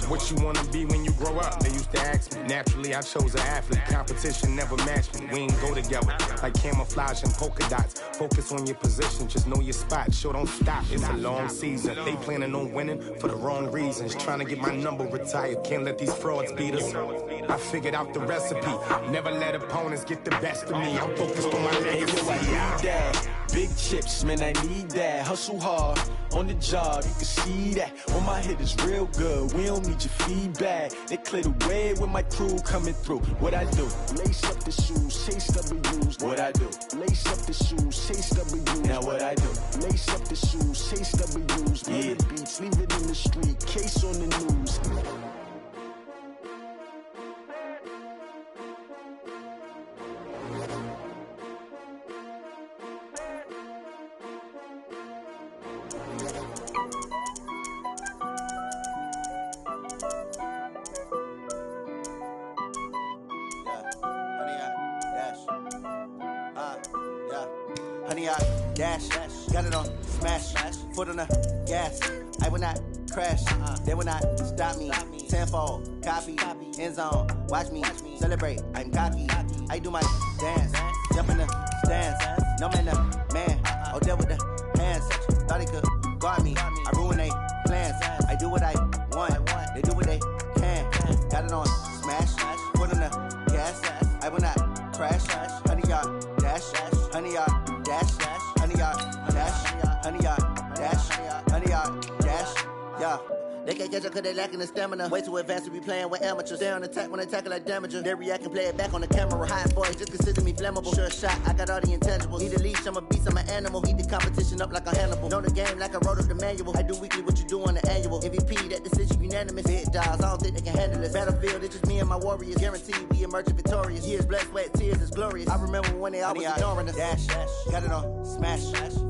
What you wanna be when you grow up? They used to ask me. Naturally, I chose an athlete. Competition never matched me. We ain't go together like camouflage and polka dots. Focus on your position, just know your spot. Sure, don't stop. It's a long season. They planning on winning for the wrong reasons. Trying to get my number retired. Can't let these frauds beat us. I figured out the recipe. Never let opponents get the best of me. I'm focused on my legacy. I need that. Big chips, man, I need that. Hustle hard, on the job, you can see that. On my head is real good, we don't need your feedback. They clear the way with my crew coming through. What I do? Lace up the shoes, chase W's. What I do? Lace up the shoes, chase W's. Now what I do? Lace up the shoes, chase W's. Murder beats, leave it in the street, case on the news. honey, I dash, got it on, smash, foot on the gas. I will not crash, they will not stop me. Tenfold, copy, end zone, watch me celebrate. I'm cocky, I do my dance, jump in the stands. No man, man, oh, there with the hands. Thought he could guard me, I ruin they plans. I do what I want, they do what they can. Got it on, smash, foot on the gas. I will not crash, honey, yard dash, honey, yard dash, honey, yard dash, honey, yard dash, honey, yard dash, yeah. They can't catch up cause they lacking the stamina. Way too advanced to be playing with amateurs. Stay on attack when they tackle like damager. They react and play it back on the camera. Hot boys just consider me flammable. Sure shot, I got all the intangibles. Need a leash, I'm a beast, I'm an animal. Heat the competition up like a Hannibal. Know the game like I wrote up the manual. I do weekly what you do on the annual. MVP, that decision unanimous. Hit dials, I don't think they can handle this. Battlefield, it's just me and my warriors. Guaranteed we emerge victorious. Years, blood, sweat, tears, it's glorious. I remember when they always ignoring us. Dash, got it on, smash,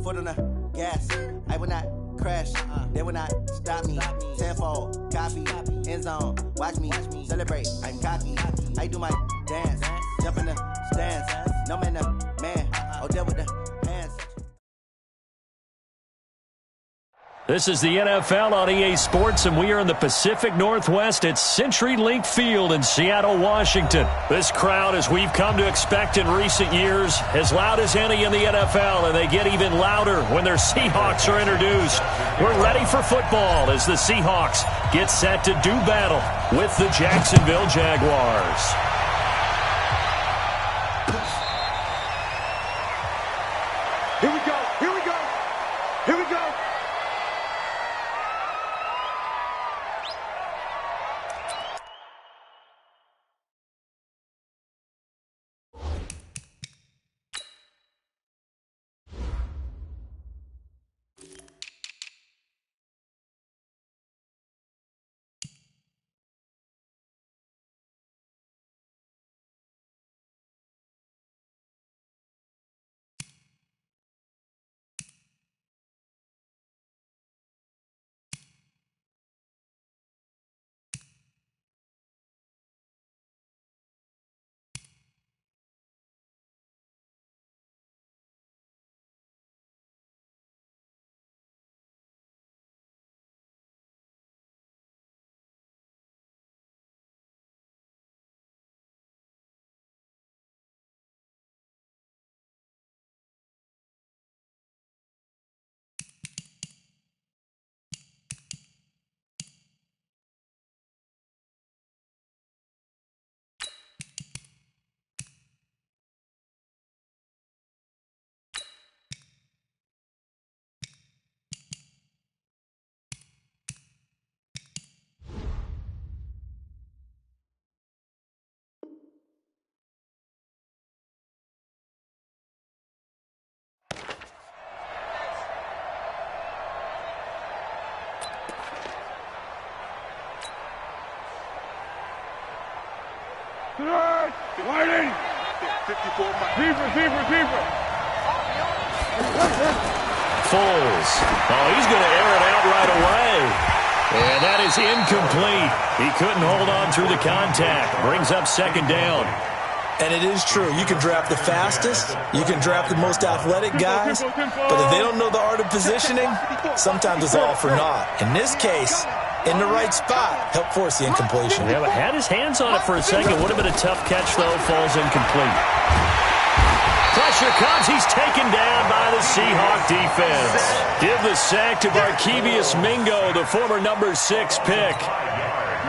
foot on the gas. I will not crash, they will not stop me. Tenfold, copy, end zone, watch me celebrate. I'm cocky, I do my dance, jump in the stands. No man, man, oh, there with the hands. This is the NFL on EA Sports, and we are in the Pacific Northwest at CenturyLink Field in Seattle, Washington. This crowd, as we've come to expect in recent years, as loud as any in the NFL, and they get even louder when their Seahawks are introduced. We're ready for football as the Seahawks get set to do battle with the Jacksonville Jaguars. Here we go, here we go, here we go. Waiting! 54 Receiver! Foles. Oh, he's going to air it out right away. And that is incomplete. He couldn't hold on through the contact. Brings up second down. And it is true. You can draft the fastest. You can draft the most athletic guys. But if they don't know the art of positioning, sometimes it's all for naught. In this case, in the right spot, help force the incompletion. Yeah, but had his hands on it for a second. Would have been a tough catch, though. Falls incomplete. Pressure comes. He's taken down by the Seahawk defense. Give the sack to Barkevious Mingo, the former number 6 pick.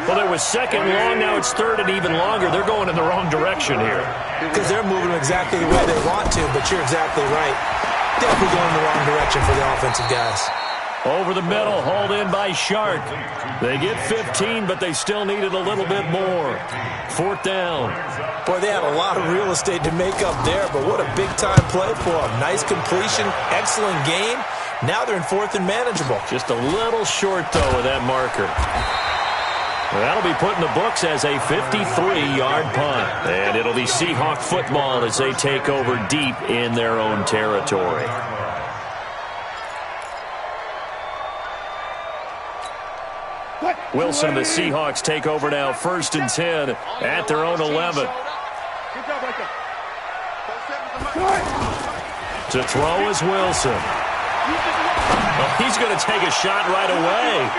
Well, it was second long. Now it's third and even longer. They're going in the wrong direction here. Because they're moving exactly the way they want to, but you're exactly right. Definitely going in the wrong direction for the offensive guys. Over the middle, hauled in by Shark. They get 15, but they still needed a little bit more. Fourth down. Boy, they had a lot of real estate to make up there, but what a big-time play for them. Nice completion, excellent game. Now they're in fourth and manageable. Just a little short, though, with that marker. Well, that'll be put in the books as a 53-yard punt. And it'll be Seahawk football as they take over deep in their own territory. Wilson and the Seahawks take over now, 1st and 10 at their own 11. To throw is Wilson. Well, he's going to take a shot right away.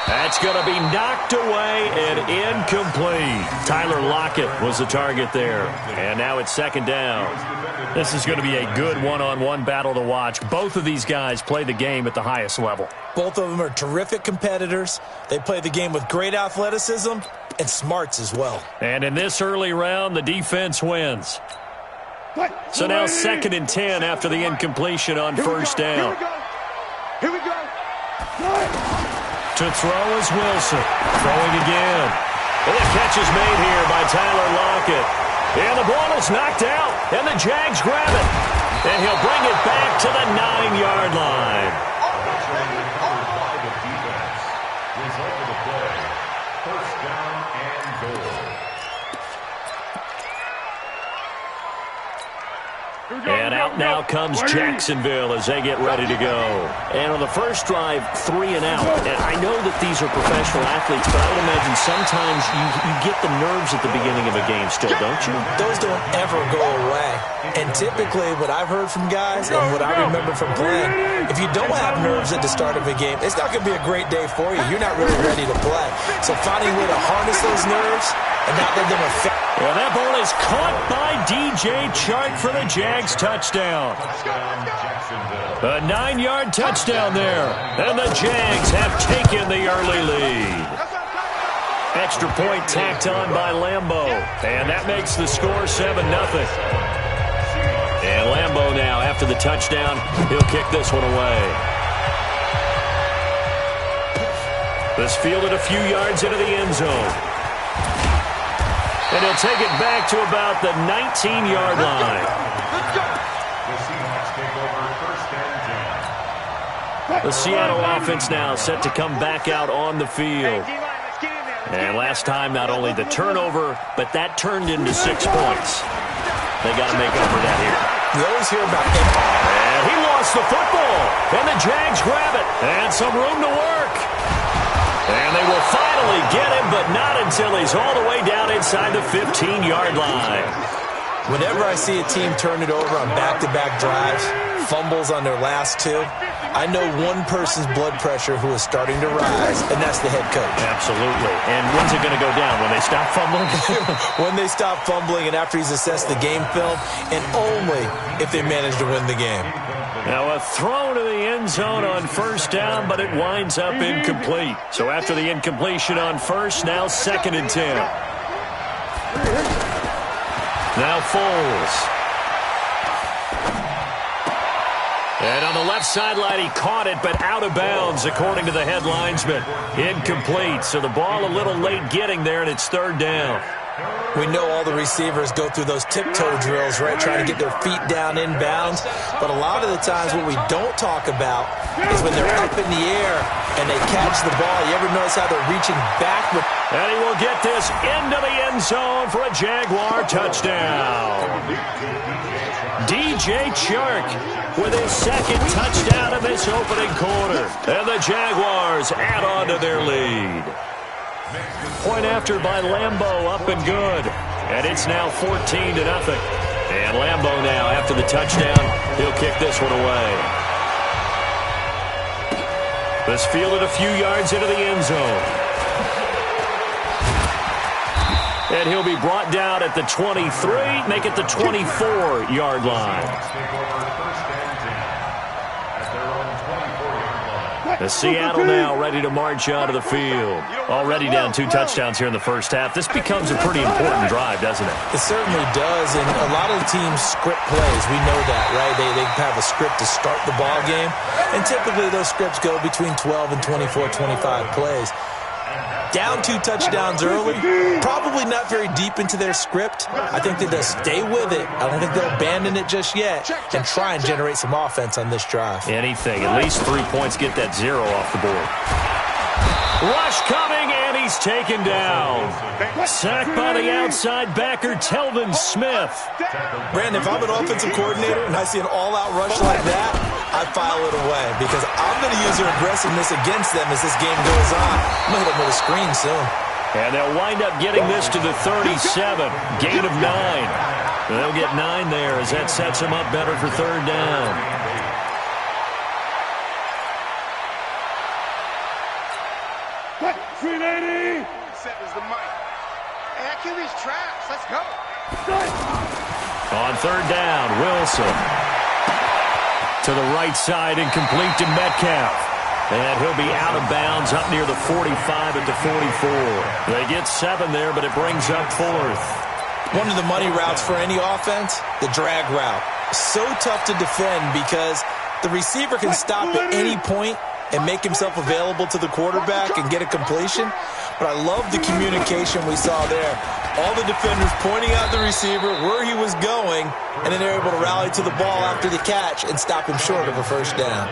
That's going to be knocked away and incomplete. Tyler Lockett was the target there. And now it's second down. This is going to be a good one-on-one battle to watch. Both of these guys play the game at the highest level. Both of them are terrific competitors. They play the game with great athleticism and smarts as well. And in this early round, the defense wins. So now 2nd and 10 after the incompletion on first down. Here we go. To throw is Wilson. Throwing again. And the catch is made here by Tyler Lockett. And the ball is knocked out. And the Jags grab it. And he'll bring it back to the 9-yard line. By the defense. Result of the play. First down and goal. And out now comes Jacksonville as they get ready to go. And on the first drive, 3 and out. And I know that these are professional athletes, but I would imagine sometimes you get the nerves at the beginning of a game still, don't you? Those don't ever go away. And typically what I've heard from guys and what I remember from playing, if you don't have nerves at the start of a game, it's not going to be a great day for you. You're not really ready to play. So finding a way to harness those nerves and not let them affect. Well, that ball is caught by DJ Chark for the Jags touchdown. A 9-yard touchdown there. And the Jags have taken the early lead. Extra point tacked on by Lambeau. And that makes the score 7-0. And Lambeau now, after the touchdown, he'll kick this one away. This fielded a few yards into the end zone. And he'll take it back to about the 19-yard line. The Seahawks take over first and 10. The Seattle offense now set to come back out on the field. And last time, not only the turnover, but that turned into 6 points. They got to make up for that here. You always hear about him. And he lost the football. And the Jags grab it. And some room to work. And they will finally get him, but not until he's all the way down inside the 15-yard line. Whenever I see a team turn it over on back-to-back drives, fumbles on their last 2, I know one person's blood pressure who is starting to rise, and that's the head coach. Absolutely. And when's it going to go down? When they stop fumbling? When they stop fumbling and after he's assessed the game film, and only if they manage to win the game. Now a throw to the end zone on first down, but it winds up incomplete. So after the incompletion on first, now 2nd and 10. Now Foles. And on the left sideline, he caught it, but out of bounds, according to the head linesman. Incomplete, so the ball a little late getting there, and it's 3rd down. We know all the receivers go through those tiptoe drills, right, trying to get their feet down inbounds. But a lot of the times what we don't talk about is when they're up in the air and they catch the ball. You ever notice how they're reaching backward? And he will get this into the end zone for a Jaguar touchdown. DJ Chark with his 2nd touchdown of this opening quarter. And the Jaguars add on to their lead. Point after by Lambeau, up and good. And it's now 14-0. And Lambeau now, after the touchdown, he'll kick this one away. This fielded a few yards into the end zone. And he'll be brought down at the 23, make it the 24-yard line. The Seattle now ready to march out of the field. Already down 2 touchdowns here in the first half. This becomes a pretty important drive, doesn't it? It certainly does, and a lot of the teams script plays. We know that, right? They have a script to start the ball game, and typically those scripts go between 12 and 24, 25 plays. Down 2 touchdowns early, probably not very deep into their script. I think they'll stay with it. I don't think they'll abandon it just yet and try and generate some offense on this drive. Anything, at least 3 points, get that 0 off the board. Rush coming, and he's taken down. Sacked by the outside backer, Telvin Smith. Brandon, if I'm an offensive coordinator and I see an all-out rush like that, I file it away because I'm going to use their aggressiveness against them as this game goes on. I'm going to hit them with a screen soon. And they'll wind up getting this to the 37. Gain of 9. They'll get 9 there as that sets them up better for third down. Settles the mic. Hey, that QB's trash. Let's go. On third down, Wilson. To the right side and complete to Metcalf. And he'll be out of bounds up near the 45 at the 44. They get 7 there, but it brings up 4th. One of the money routes for any offense, the drag route. So tough to defend because the receiver can stop at any point and make himself available to the quarterback and get a completion. But I love the communication we saw there. All the defenders pointing out the receiver, where he was going, and then they're able to rally to the ball after the catch and stop him short of a first down.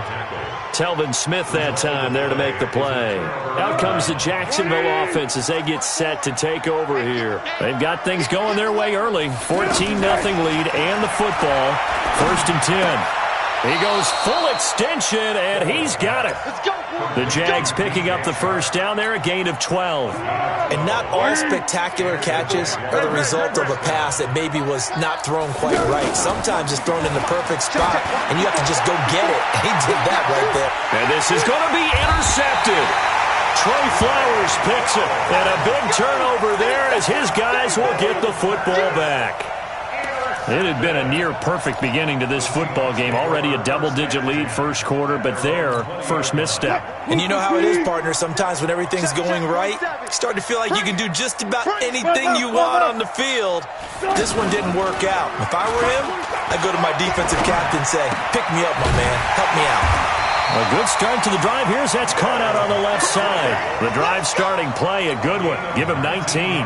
Telvin Smith that time there to make the play. Out comes the Jacksonville offense as they get set to take over here. They've got things going their way early. 14-0 lead and the football. 1st and 10. He goes full extension, and he's got it. The Jags picking up the first down there, a gain of 12. And not all spectacular catches are the result of a pass that maybe was not thrown quite right. Sometimes it's thrown in the perfect spot, and you have to just go get it. He did that right there. And this is going to be intercepted. Trey Flowers picks it, and a big turnover there as his guys will get the football back. It had been a near-perfect beginning to this football game. Already a double-digit lead first quarter, but their first misstep. And you know how it is, partner. Sometimes when everything's going right, you start to feel like you can do just about anything you want on the field. This one didn't work out. If I were him, I'd go to my defensive captain and say, pick me up, my man. Help me out. A good start to the drive here as that's caught out on the left side. The drive starting play, a good one. Give him 19.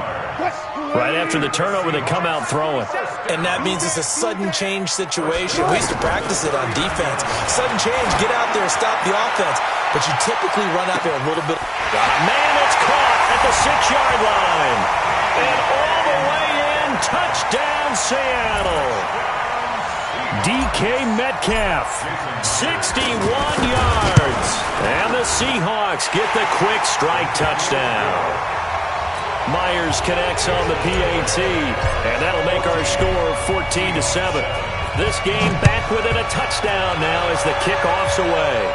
Right after the turnover, they come out throwing. And that means it's a sudden change situation. We used to practice it on defense. Sudden change, get out there, stop the offense. But you typically run out there a little bit. Man, it's caught at the 6-yard line. And all the way in, touchdown Seattle. DK Metcalf, 61 yards. And the Seahawks get the quick strike touchdown. Myers connects on the PAT, and that'll make our score 14-7. This game back within a touchdown now as the kickoff's away.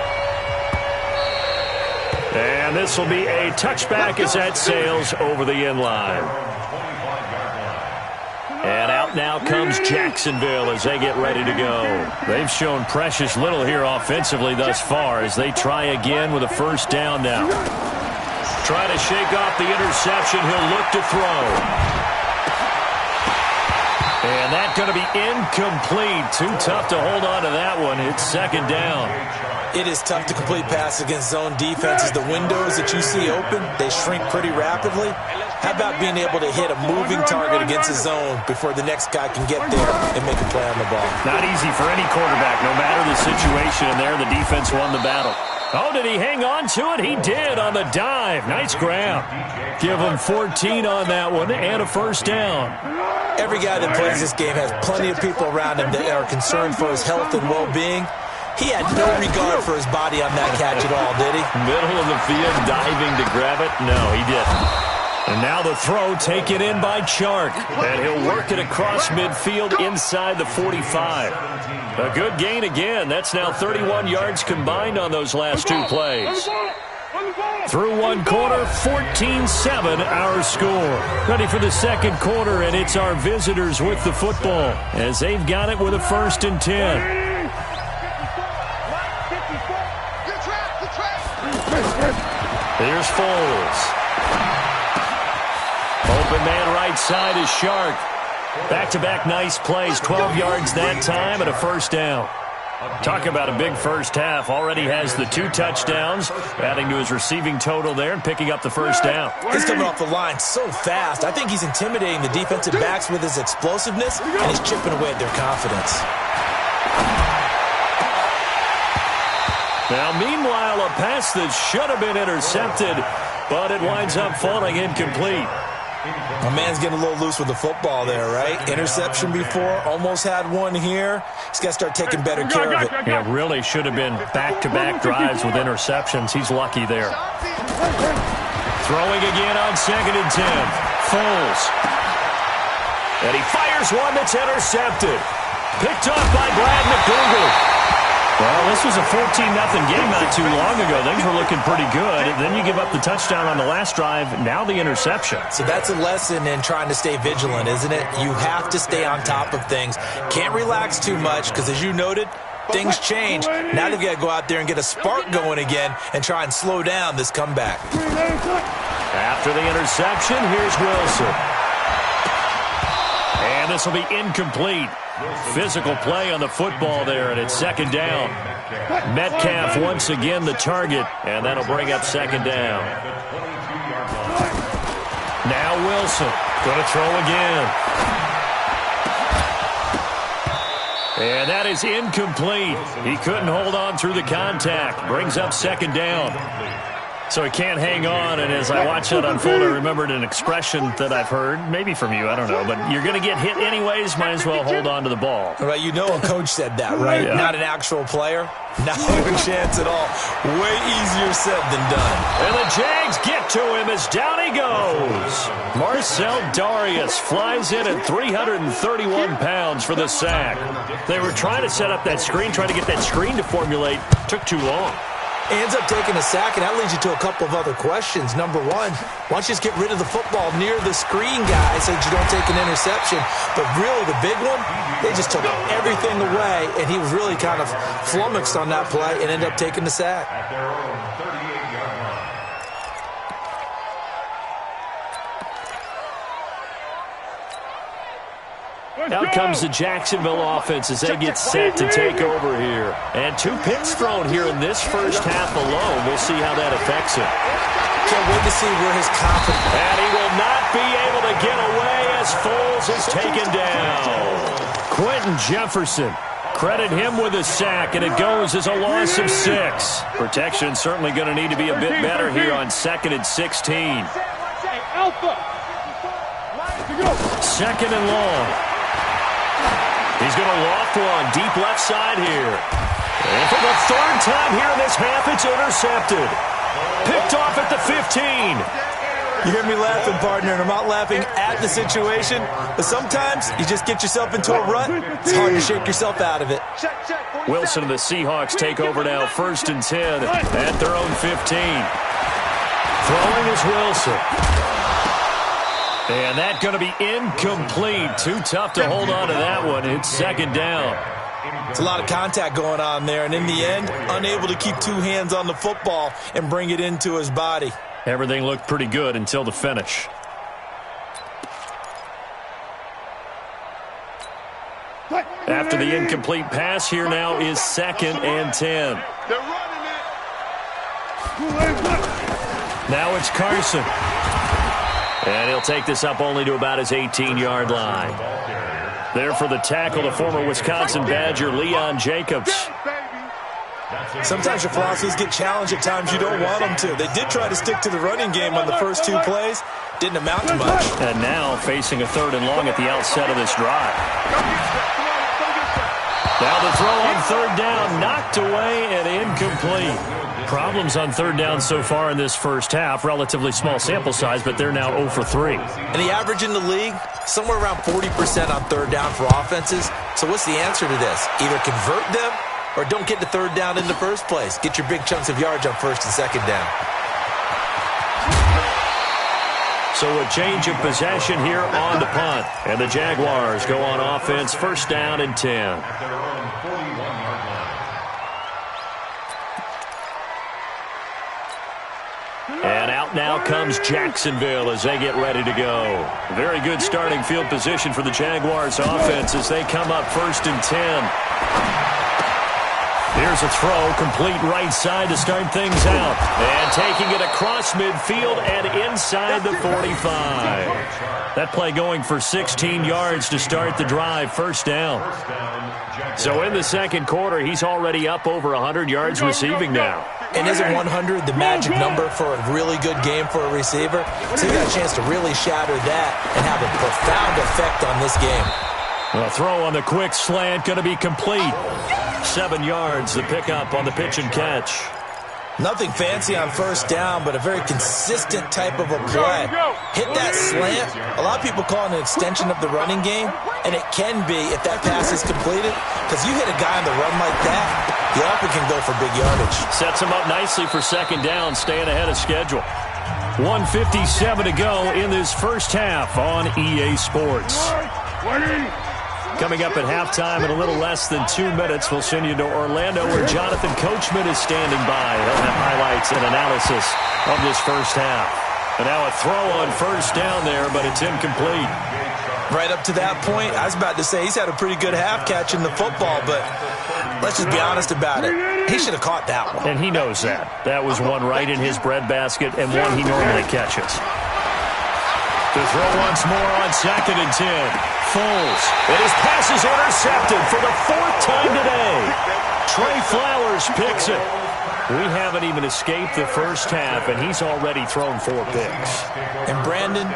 And this will be a touchback as that sails over the end line. And out now comes Jacksonville as they get ready to go. They've shown precious little here offensively thus far as they try again with a first down now. Trying to shake off the interception. He'll look to throw. And that's going to be incomplete. Too tough to hold on to that one. It's second down. It is tough to complete passes against zone defenses. The windows that you see open, they shrink pretty rapidly. How about being able to hit a moving target against a zone before the next guy can get there and make a play on the ball? Not easy for any quarterback, no matter the situation. And there, the defense won the battle. Oh, did he hang on to it? He did on the dive. Nice grab. Give him 14 on that one and a first down. Every guy that plays this game has plenty of people around him that are concerned for his health and well-being. He had no regard for his body on that catch at all, did he? Middle of the field, diving to grab it? No, he didn't. And now the throw taken in by Chark. And he'll work it across midfield inside the 45. A good gain again. That's now 31 yards combined on those last two plays. Through one quarter, 14-7 our score. Ready for the second quarter, and it's our visitors with the football as they've got it with a 1st and 10. Here's Foles. Open man right side is Shark. Back-to-back nice plays, 12 yards that time and a first down. Talk about a big first half. Already has the 2 touchdowns, adding to his receiving total there and picking up the first down. He's coming off the line so fast. I think he's intimidating the defensive backs with his explosiveness, and he's chipping away at their confidence. Now, meanwhile, a pass that should have been intercepted, but it winds up falling incomplete. My man's getting a little loose with the football there, right? Interception before, almost had one here. He's got to start taking better care of it. Yeah, really should have been back-to-back drives with interceptions. He's lucky there. Throwing again on 2nd and 10. Foles. And he fires here's one that's intercepted. Picked off by Brad McDougal. Well, this was a 14-0 game not too long ago. Things were looking pretty good. Then you give up the touchdown on the last drive. Now the interception. So that's a lesson in trying to stay vigilant, isn't it? You have to stay on top of things. Can't relax too much because, as you noted, things change. Now they've got to go out there and get a spark going again and try and slow down this comeback. After the interception, here's Wilson. And this will be incomplete. Physical play on the football there, and it's second down. Metcalf once again the target, and that'll bring up second down. Now Wilson going to throw again. And that is incomplete. He couldn't hold on through the contact. Brings up second down. So he can't hang on, and as I watch that unfold, I remembered an expression that I've heard, maybe from you, I don't know, but you're going to get hit anyways, might as well hold on to the ball. Right, you know a coach said that, right? Yeah. Not an actual player. Not a chance at all. Way easier said than done. And the Jags get to him as down he goes. Marcel Darius flies in at 331 pounds for the sack. They were trying to set up that screen, trying to get that screen to formulate. Took too long. Ends up taking a sack, and that leads you to a couple of other questions. Number one, why don't you just get rid of the football near the screen guy so that you don't take an interception? But really, the big one, they just took everything away, and he was really kind of flummoxed on that play and ended up taking the sack. At their own 38-yard line. Out comes the Jacksonville offense as they get set to take over here. And 2 picks thrown here in this first half alone. We'll see how that affects him. Can't wait to see where his confidence... And he will not be able to get away as Foles is taken down. Quentin Jefferson. Credit him with a sack, and it goes as a loss of 6. Protection certainly going to need to be a bit better here on 2nd and 16. Second and long. He's going to loft one deep left side here. And for the third time here in this half, it's intercepted. Picked off at the 15. You hear me laughing, partner, and I'm not laughing at the situation, but sometimes you just get yourself into a rut. It's hard to shake yourself out of it. Wilson and the Seahawks take over now, 1st and 10 at their own 15. Throwing is Wilson. And that's going to be incomplete. Too tough to hold on to that one. It's second down. It's a lot of contact going on there, and in the end, unable to keep 2 hands on the football and bring it into his body. Everything looked pretty good until the finish. After the incomplete pass, here now is 2nd and 10. Now it's Carson. And he'll take this up only to about his 18-yard line. There for the tackle, the former Wisconsin Badger, Leon Jacobs. Sometimes your philosophies get challenged at times you don't want them to. They did try to stick to the running game on the first 2 plays. Didn't amount to much. And now facing a 3rd and long at the outset of this drive. Now the throw on 3rd down, knocked away and incomplete. Problems on 3rd down so far in this first half. Relatively small sample size, but they're now 0 for 3. And the average in the league, somewhere around 40% on 3rd down for offenses. So what's the answer to this? Either convert them or don't get to 3rd down in the first place. Get your big chunks of yards on 1st and 2nd down. So a change of possession here on the punt. And the Jaguars go on offense, 1st down and 10. At their own 41-yard line. And out now comes Jacksonville as they get ready to go. Very good starting field position for the Jaguars offense as they come up 1st and 10. Here's a throw, complete right side to start things out. And taking it across midfield and inside the 45. That play going for 16 yards to start the drive, 1st down. So in the 2nd quarter, he's already up over 100 yards receiving now. And isn't 100 the magic number for a really good game for a receiver? So you got a chance to really shatter that and have a profound effect on this game. A throw on the quick slant going to be complete. 7 yards, the pickup on the pitch and catch. Nothing fancy on 1st down, but a very consistent type of a play. Hit that slant. A lot of people call it an extension of the running game, And it can be if that pass is completed, because you hit a guy on the run like that, he often can go for big yardage. Sets him up nicely for second down, staying ahead of schedule. 1:57 to go in this first half on EA Sports. Coming up at halftime in a little less than 2 minutes, we'll send you to Orlando where Jonathan Coachman is standing by. He'll have highlights and analysis of this first half. And now a throw on first down there, but it's incomplete. Right up to that point, I was about to say he's had a pretty good half catching the football, but let's just be honest about it. He should have caught that one. And he knows that. That was one right in his breadbasket and one he normally catches. To throw once more on 2nd and 10. Foles. And his pass is intercepted for the 4th time today. Trey Flowers picks it. We haven't even escaped the first half, and he's already thrown 4 picks. And Brandon,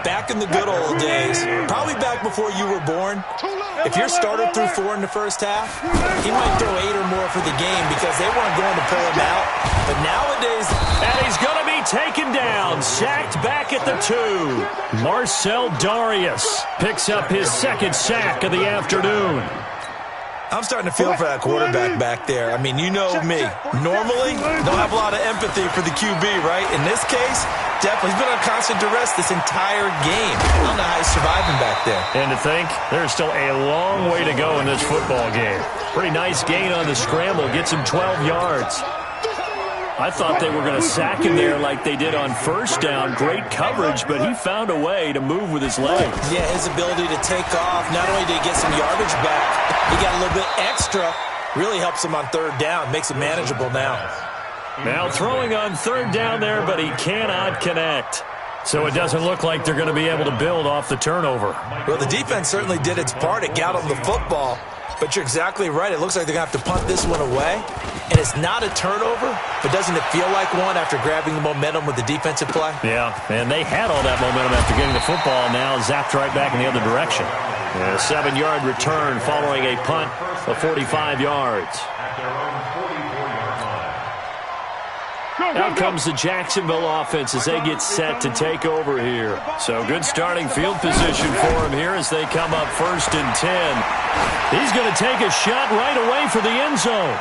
back in the good old days, probably back before you were born, if your starter threw 4 in the first half, he might throw 8 or more for the game because they weren't going to pull him out. But nowadays... And he's going to be taken down, sacked back at the 2. Marcel Darius picks up his 2nd sack of the afternoon. I'm starting to feel for that quarterback back there. I mean, you know me. Normally, don't have a lot of empathy for the QB, right? In this case, definitely. He's been on constant duress this entire game. I don't know how he's surviving back there. And to think, there's still a long way to go in this football game. Pretty nice gain on the scramble. Gets him 12 yards. I thought they were going to sack him there like they did on first down. Great coverage, but he found a way to move with his legs. Yeah, his ability to take off, not only did he get some yardage back, he got a little bit extra. Really helps him on 3rd down. Makes it manageable now. Now throwing on 3rd down there, but he cannot connect. So it doesn't look like they're going to be able to build off the turnover. Well, the defense certainly did its part. It got him the football. But you're exactly right. It looks like they're going to have to punt this one away. And it's not a turnover, but doesn't it feel like one after grabbing the momentum with the defensive play? Yeah, and they had all that momentum after getting the football. Now zapped right back in the other direction. A 7-yard return following a punt of 45 yards. Out comes the Jacksonville offense as they get set to take over here. So good starting field position for him here as they come up 1st and 10. He's going to take a shot right away for the end zone.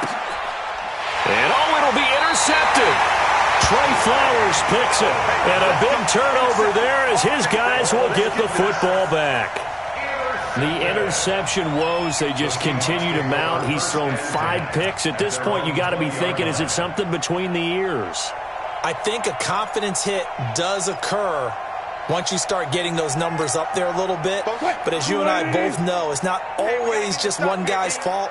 And it'll be intercepted. Trey Flowers picks it. And a big turnover there as his guys will get the football back. The interception woes, they just continue to mount. He's thrown 5 picks. At this point, you got to be thinking, is it something between the ears? I think a confidence hit does occur once you start getting those numbers up there a little bit. But as you and I both know, it's not always just one guy's fault.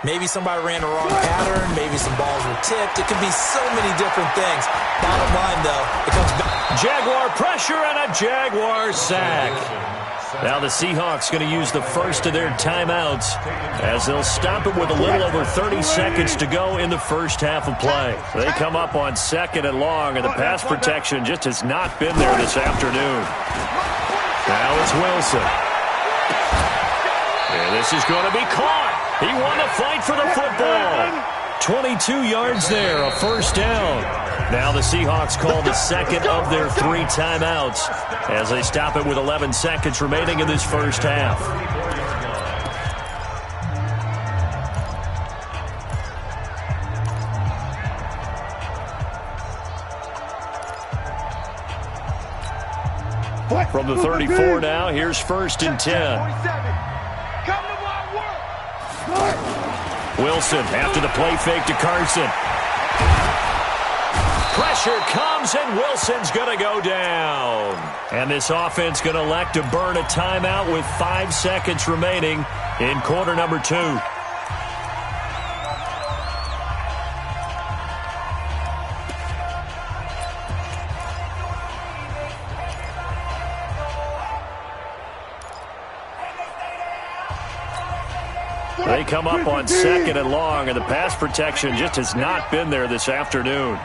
Maybe somebody ran a wrong pattern. Maybe some balls were tipped. It could be so many different things. Bottom line, though, it comes back. Jaguar pressure and a Jaguar sack. Now the Seahawks going to use the first of their timeouts as they'll stop it with a little over 30 seconds to go in the first half of play. They come up on 2nd and long, and the pass protection just has not been there this afternoon. Now it's Wilson. And this is going to be caught. He won the fight for the football. 22 yards there, a first down. Now the Seahawks call the second of their 3 timeouts as they stop it with 11 seconds remaining in this first half. From the 34 now, here's 1st and 10. Wilson after the play fake to Carson. Pressure comes, and Wilson's going to go down. And this offense going to elect to burn a timeout with 5 seconds remaining in quarter number 2. They come up on 2nd and long, and the pass protection just has not been there this afternoon.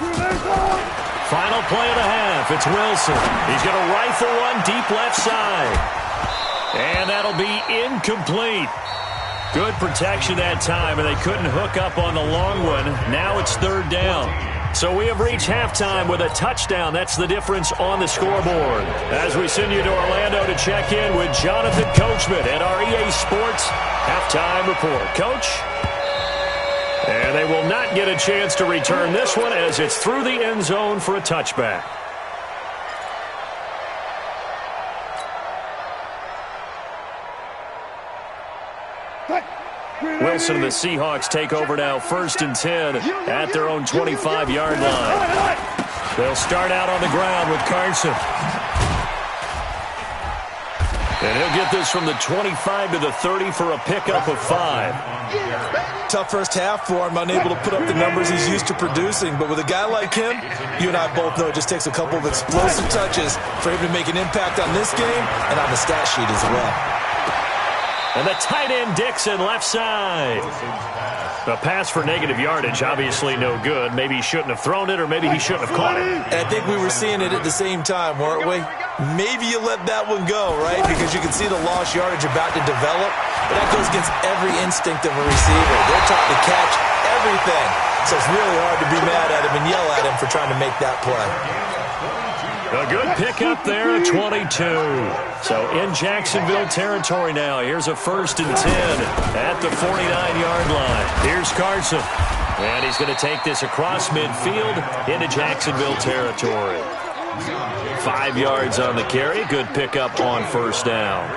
Final play of the half. It's Wilson. He's going to rifle one deep left side. And that'll be incomplete. Good protection that time, and they couldn't hook up on the long one. Now it's 3rd down. So we have reached halftime with a touchdown. That's the difference on the scoreboard. As we send you to Orlando to check in with Jonathan Coachman at our EA Sports Halftime Report. Coach? And they will not get a chance to return this one as it's through the end zone for a touchback. Wilson and the Seahawks take over now, 1st and 10 at their own 25-yard line. They'll start out on the ground with Carson. And he'll get this from the 25 to the 30 for a pickup of 5. Tough first half for him, unable to put up the numbers he's used to producing. But with a guy like him, you and I both know it just takes a couple of explosive touches for him to make an impact on this game and on the stat sheet as well. And the tight end, Dixon, left side. The pass for negative yardage, obviously no good. Maybe he shouldn't have thrown it, or maybe he shouldn't have caught it. And I think we were seeing it at the same time, weren't we? Maybe you let that one go, right? Because you can see the lost yardage about to develop. But that goes against every instinct of a receiver. They're taught to catch everything. So it's really hard to be mad at him and yell at him for trying to make that play. A good pickup there at 22. So in Jacksonville territory now. Here's a 1st and 10 at the 49-yard line. Here's Carson. And he's going to take this across midfield into Jacksonville territory. 5 yards on the carry. Good pickup on 1st down.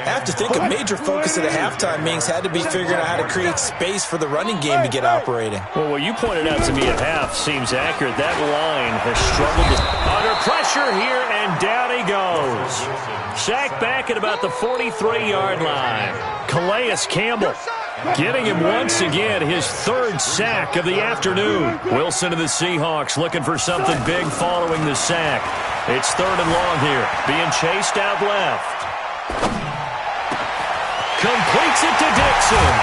I have to think a major focus of the halftime meetings had to be figuring out how to create space for the running game to get operating. Well, what you pointed out to me at half seems accurate. That line has struggled under pressure here, and down he goes. Sacked back at about the 43-yard line. Calais Campbell getting him once again, his 3rd sack of the afternoon. Wilson of the Seahawks looking for something big following the sack. It's 3rd and long here, being chased out left. Completes it to Dixon.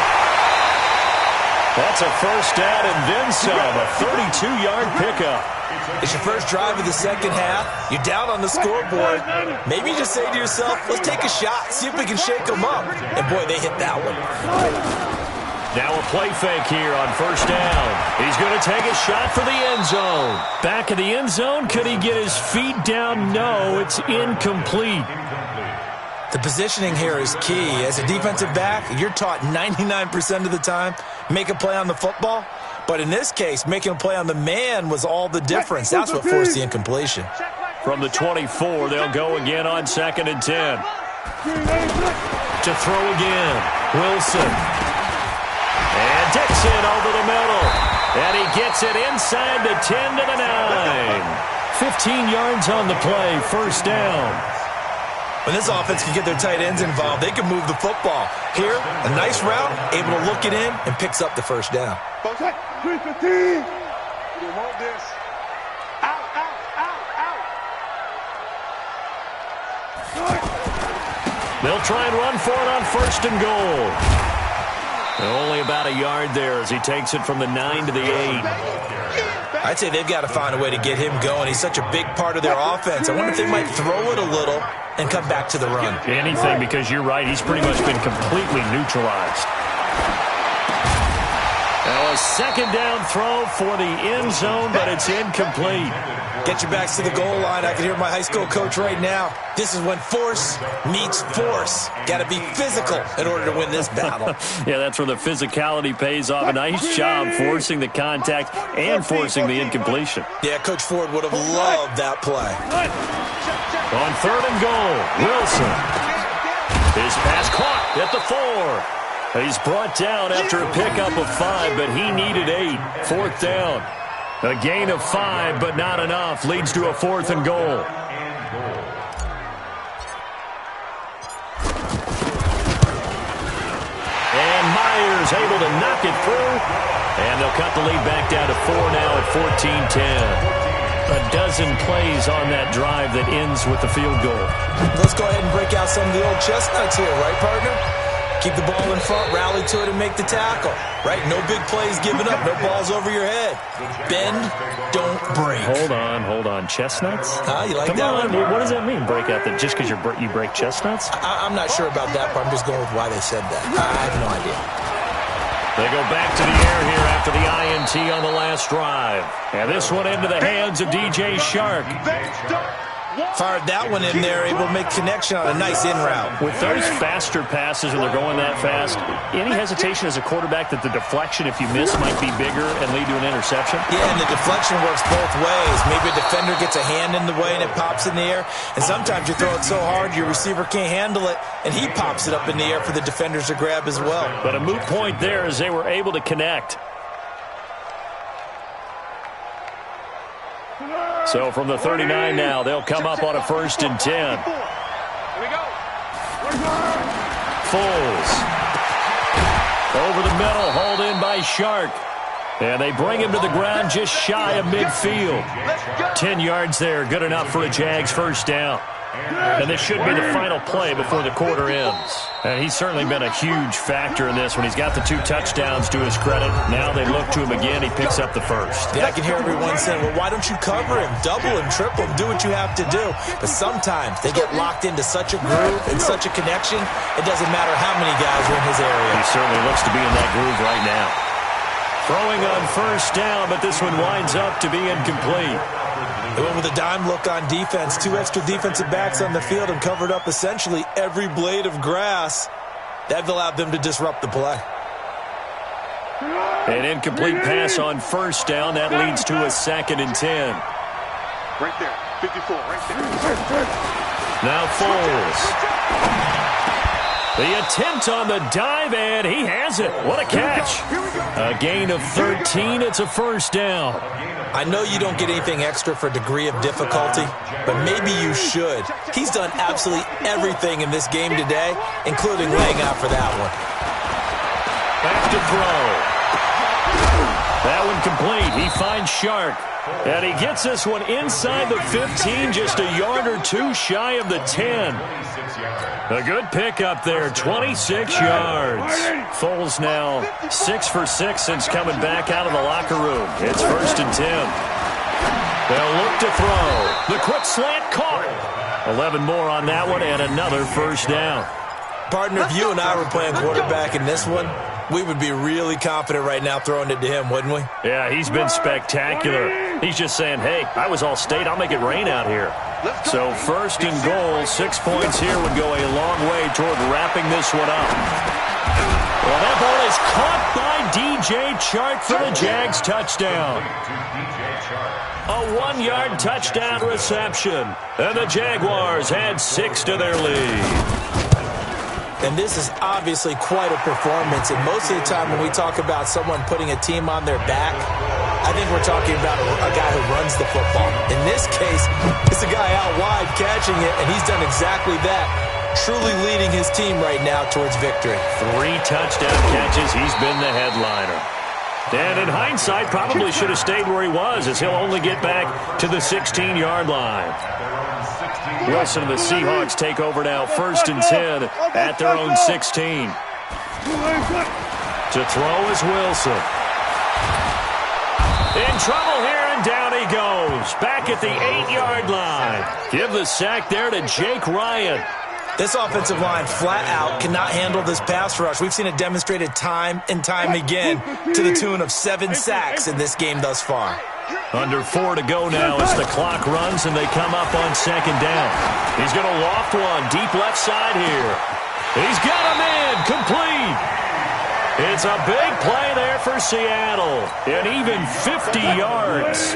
That's a 1st down and then some, a 32-yard pickup. It's your first drive of the second half. You're down on the scoreboard. Maybe you just say to yourself, let's take a shot, see if we can shake them up. And, boy, they hit that one. Now a play fake here on 1st down. He's going to take a shot for the end zone. Back in the end zone, could he get his feet down? No, it's incomplete. The positioning here is key. As a defensive back, you're taught 99% of the time, make a play on the football. But in this case, making a play on the man was all the difference. That's what forced the incompletion. From the 24, they'll go again on 2nd and 10. To throw again, Wilson. And Dixon over the middle. And he gets it inside the 10 to the 9. 15 yards on the play, 1st down. When this offense can get their tight ends involved, they can move the football. Here, a nice route, able to look it in, and picks up the 1st down. They'll try and run for it on 1st and goal. Only about a yard there as he takes it from the 9 to the 8. I'd say they've got to find a way to get him going. He's such a big part of their offense. I wonder if they might throw it a little and come back to the run. Anything, because you're right. He's pretty much been completely neutralized. Now a 2nd down throw for the end zone, but it's incomplete. Get your backs to the goal line. I can hear my high school coach right now. This is when force meets force. Got to be physical in order to win this battle. Yeah, that's where the physicality pays off. A nice job forcing the contact and forcing the incompletion. Yeah, Coach Ford would have loved that play. On 3rd and goal, Wilson. His pass caught at the 4. He's brought down after a pickup of 5, but he needed 8. 4th down. A gain of 5, but not enough. Leads to a 4th and goal. And Myers able to knock it through. And they'll cut the lead back down to 4 now at 14-10. A dozen plays on that drive that ends with the field goal. Let's go ahead and break out some of the old chestnuts here, right, partner? Keep the ball in front, rally to it, and make the tackle. Right? No big plays given up, no balls over your head. Bend, don't break. Hold on. Chestnuts? You like Come that on. one? What does that mean, break out? That just because you break chestnuts? I'm not sure about that, but I'm just going with why they said that. I have no idea. They go back to the air here after the INT on the last drive. And this one into the hands of DJ Shark. Fired that one in there, able to make connection on a nice in route. With those faster passes when they're going that fast, any hesitation as a quarterback that the deflection, if you miss, might be bigger and lead to an interception? Yeah, and the deflection works both ways. Maybe a defender gets a hand in the way and it pops in the air. And sometimes you throw it so hard your receiver can't handle it, and he pops it up in the air for the defenders to grab as well. But a moot point there as they were able to connect. So from the 39 now, they'll come up on a 1st and 10. Here we go. Foles. Over the middle, hauled in by Shark. And they bring him to the ground just shy of midfield. 10 yards there, good enough for a Jags 1st down. And this should be the final play before the quarter ends. And he's certainly been a huge factor in this when he's got the 2 touchdowns to his credit. Now they look to him again. He picks up the 1st. Yeah, I can hear everyone saying, well, why don't you cover him? Double him, triple him, do what you have to do. But sometimes they get locked into such a groove and such a connection, it doesn't matter how many guys are in his area. He certainly looks to be in that groove right now. Throwing on 1st down, but this one winds up to be incomplete. They went with a dime look on defense. 2 extra defensive backs on the field and covered up essentially every blade of grass. That allowed them to disrupt the play. An incomplete pass on 1st down. That leads to a 2nd and 10. Right there. 54, right there. Now Foles. The attempt on the dive, and he has it. What a catch. A gain of 13. It's a 1st down. I know you don't get anything extra for degree of difficulty, but maybe you should. He's done absolutely everything in this game today, including laying out for that one. Back to throw. That one complete. He finds Shark. And he gets this one inside the 15, just a yard or 2 shy of the 10. A good pickup there, 26 yards. Foles now 6 for 6 since coming back out of the locker room. It's 1st and 10. They'll look to throw. The quick slant caught. 11 more on that one and another 1st down. Partner, if you and I were playing quarterback in this one, we would be really confident right now throwing it to him, wouldn't we? Yeah, he's been spectacular. He's just saying, hey, I was all state. I'll make it rain out here. So 1st and goal, 6 points here would go a long way toward wrapping this one up. Well, that ball is caught by DJ Chark for the Jags touchdown. A 1-yard touchdown reception. And the Jaguars add 6 to their lead. And this is obviously quite a performance. And most of the time when we talk about someone putting a team on their back, I think we're talking about a guy who runs the football. In this case, it's a guy out wide catching it, and he's done exactly that, truly leading his team right now towards victory. 3 touchdown catches. He's been the headliner. And in hindsight, probably should have stayed where he was, as he'll only get back to the 16-yard line. Wilson and the Seahawks take over now, 1st and 10 at their own 16. To throw is Wilson. In trouble here, and down he goes. Back at the 8-yard line. Give the sack there to Jake Ryan. This offensive line flat out cannot handle this pass rush. We've seen it demonstrated time and time again to the tune of 7 sacks in this game thus far. Under 4 to go now as the clock runs and they come up on 2nd down. He's going to loft one deep left side here. He's got him in, complete. It's a big play there for Seattle, and even 50 yards.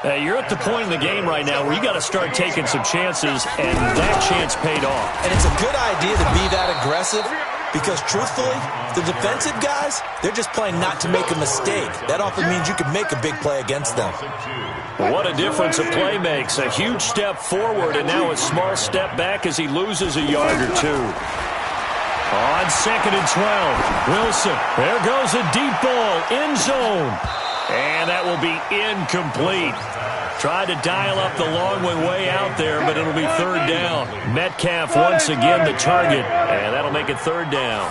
You're at the point in the game right now where you got to start taking some chances, and that chance paid off. And it's a good idea to be that aggressive because, truthfully, the defensive guys, they're just playing not to make a mistake. That often means you can make a big play against them. What a difference a play makes. A huge step forward and now a small step back as he loses a yard or 2. On 2nd and 12, Wilson. There goes a deep ball, end zone. And that will be incomplete. Tried to dial up the long one way out there, but it'll be 3rd down. Metcalf once again the target, and that'll make it 3rd down.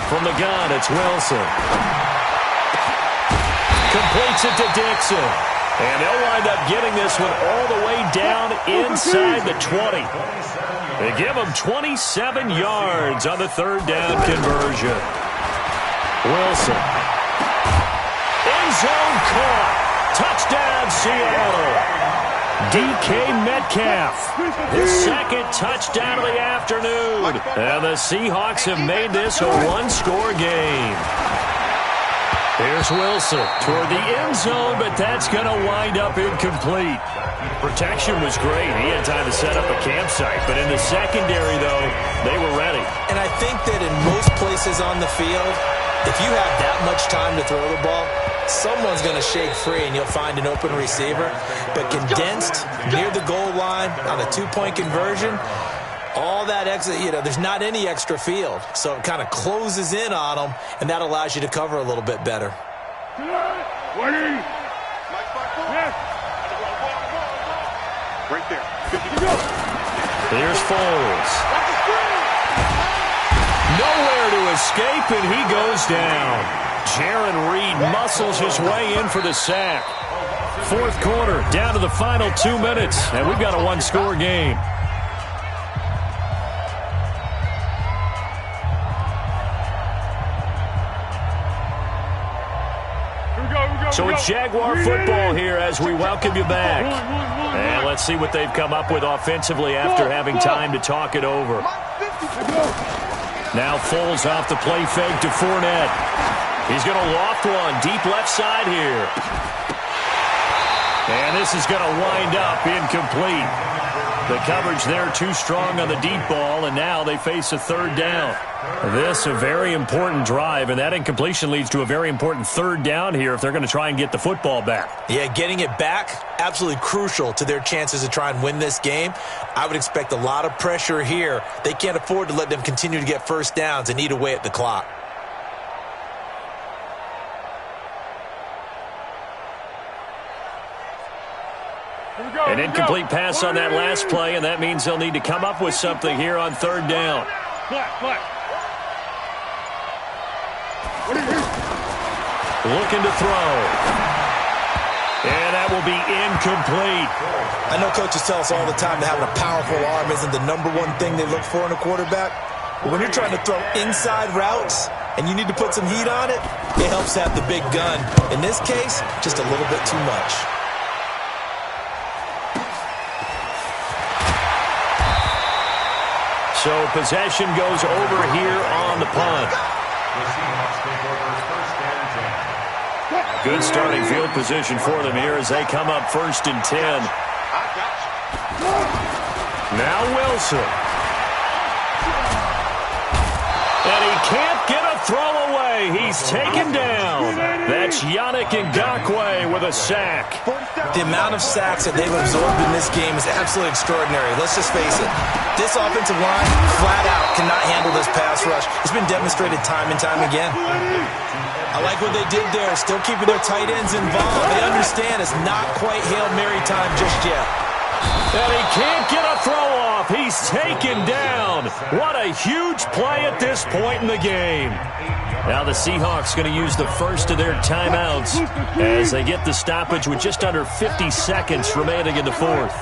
From the gun, it's Wilson. Completes it to Dixon. And they'll wind up getting this one all the way down inside the 20. They give him 27 yards on the 3rd down conversion. Wilson. End zone caught. Touchdown, Seattle. DK Metcalf. His second touchdown of the afternoon. And the Seahawks have made this a one-score game. Here's Wilson toward the end zone, but that's going to wind up incomplete. Protection was great. He had time to set up a campsite. But in the secondary, though, they were ready. And I think that in most places on the field, if you have that much time to throw the ball, someone's going to shake free and you'll find an open receiver. But condensed near the goal line on a two-point conversion, all that extra, there's not any extra field. So it kind of closes in on them, and that allows you to cover a little bit better. Right there. Here's Foles. Nowhere to escape, and he goes down. Jaron Reed muscles his way in for the sack. Fourth quarter, down to the final 2 minutes, and we've got a one-score game. So it's Jaguar football here as we welcome you back. And let's see what they've come up with offensively after having time to talk it over. Now Foles off the play fake to Fournette. He's going to loft one deep left side here. And this is going to wind up incomplete. The coverage there too strong on the deep ball, and now they face a third down. This a very important drive, and that incompletion leads to a very important third down here if they're going to try and get the football back. Yeah, getting it back, absolutely crucial to their chances to try and win this game. I would expect a lot of pressure here. They can't afford to let them continue to get first downs and eat away at the clock. An incomplete pass on that last play, and that means they'll need to come up with something here on third down. Looking to throw. And that will be incomplete. I know coaches tell us all the time that having a powerful arm isn't the number one thing they look for in a quarterback. But when you're trying to throw inside routes and you need to put some heat on it, it helps to have the big gun. In this case, just a little bit too much. So possession goes over here on the punt. Good starting field position for them here as they come up 1st and 10. Now Wilson. And he can't get a throw away. He's taken down. That's Yannick Ngakoue with a sack. The amount of sacks that they've absorbed in this game is absolutely extraordinary. Let's just face it. This offensive line, flat out, cannot handle this pass rush. It's been demonstrated time and time again. I like what they did there, still keeping their tight ends involved. They understand it's not quite Hail Mary time just yet. And he can't get a throw off. He's taken down. What a huge play at this point in the game. Now the Seahawks going to use the first of their timeouts as they get the stoppage with just under 50 seconds remaining in the fourth.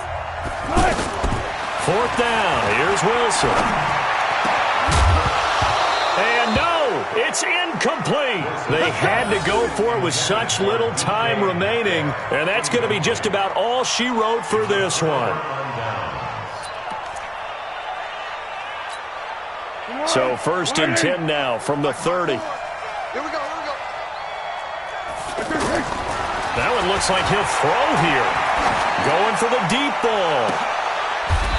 Fourth down. Here's Wilson. And no, it's incomplete. They had to go for it with such little time remaining, and that's going to be just about all she wrote for this one. So 1st and 10 now from the 30. Here we go. That one looks like he'll throw here. Going for the deep ball.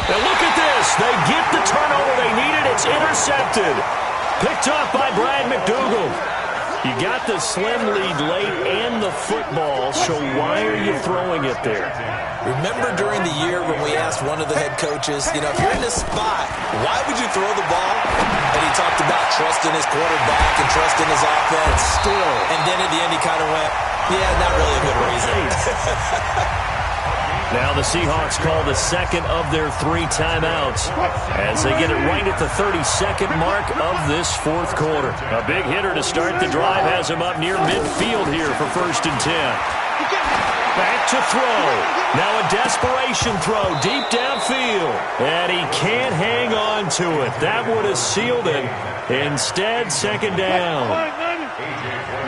And look at this. They get the turnover they needed. It's intercepted. Picked off by Brad McDougal. You got the slim lead late and the football, so why are you throwing it there? Remember during the year when we asked one of the head coaches, if you're in this spot, why would you throw the ball? And he talked about trusting his quarterback and trusting his offense. Still. And then at the end he kind of went, yeah, not really a good reason. Now the Seahawks call the second of their 3 timeouts as they get it right at the 32nd mark of this fourth quarter. A big hitter to start the drive has him up near midfield here for 1st and 10. Back to throw. Now a desperation throw deep downfield. And he can't hang on to it. That would have sealed it. Instead, second down.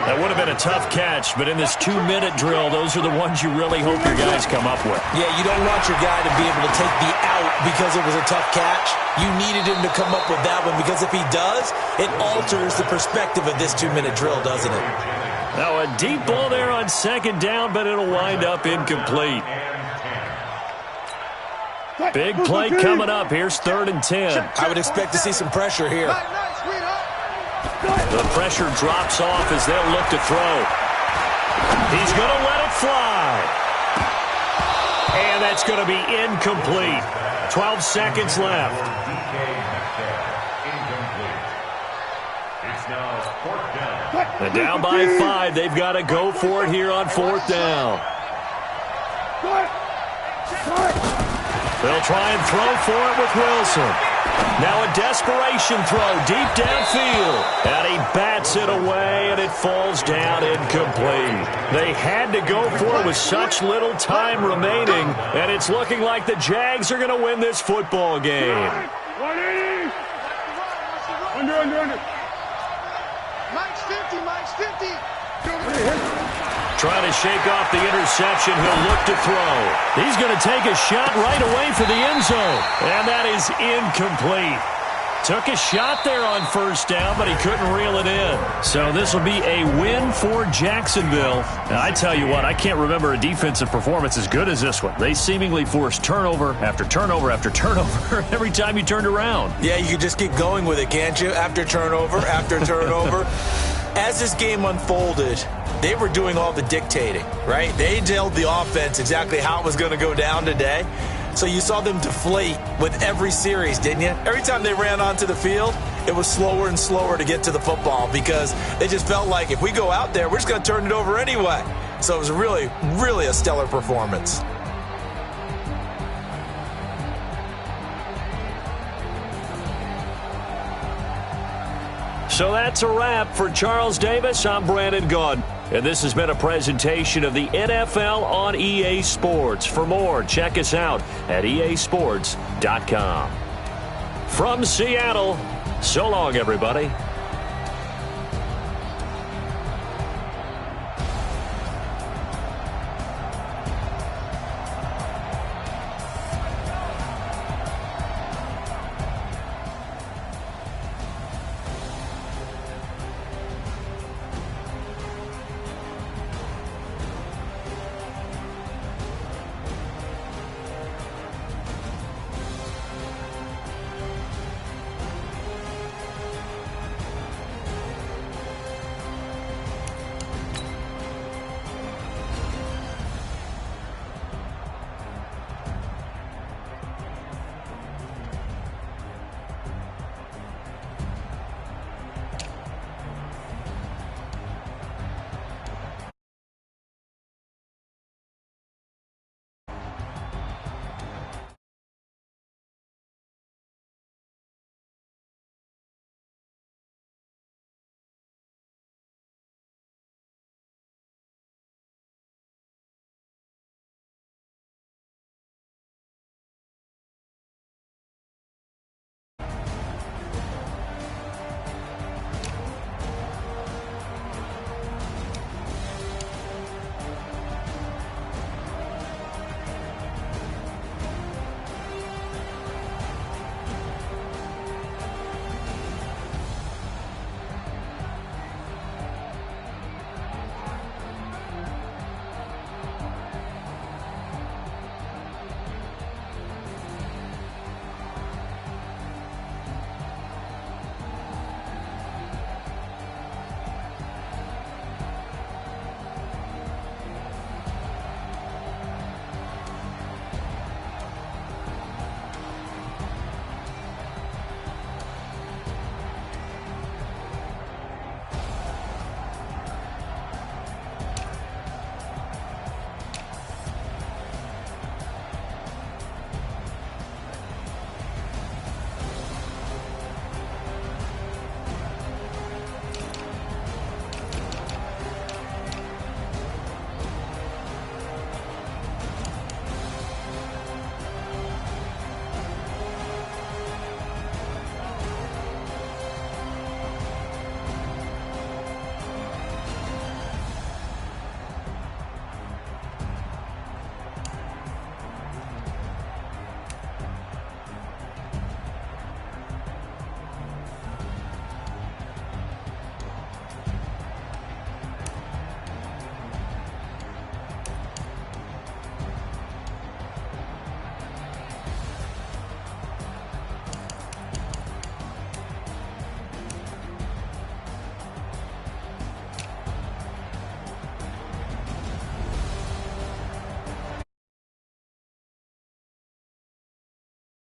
That would have been a tough catch, but in this 2-minute drill, those are the ones you really hope your guys come up with. Yeah, you don't want your guy to be able to take the out because it was a tough catch. You needed him to come up with that one because if he does, it alters the perspective of this 2-minute drill, doesn't it? Now a deep ball there on second down, but it'll wind up incomplete. Big play coming up. Here's 3rd and 10. I would expect to see some pressure here. The pressure drops off as they'll look to throw. He's going to let it fly. And that's going to be incomplete. 12 seconds left. It's now 4th down. And down by 5. They've got to go for it here on 4th down. They'll try and throw for it with Wilson. Now a desperation throw deep downfield. And he bats it away, and it falls down incomplete. They had to go for it with such little time remaining, and it's looking like the Jags are going to win this football game. 180. Under. Mike's 50, Mike's 50. Trying to shake off the interception. He'll look to throw. He's going to take a shot right away for the end zone. And that is incomplete. Took a shot there on 1st down, but he couldn't reel it in. So this will be a win for Jacksonville. And I tell you what, I can't remember a defensive performance as good as this one. They seemingly forced turnover after turnover after turnover every time you turned around. Yeah, you can just keep going with it, can't you? After turnover, after turnover. As this game unfolded, they were doing all the dictating, right? They told the offense exactly how it was going to go down today. So you saw them deflate with every series, didn't you? Every time they ran onto the field, it was slower and slower to get to the football because it just felt like if we go out there, we're just going to turn it over anyway. So it was really, really a stellar performance. So that's a wrap for Charles Davis. I'm Brandon Gaudin. And this has been a presentation of the NFL on EA Sports. For more, check us out at easports.com. From Seattle, so long, everybody.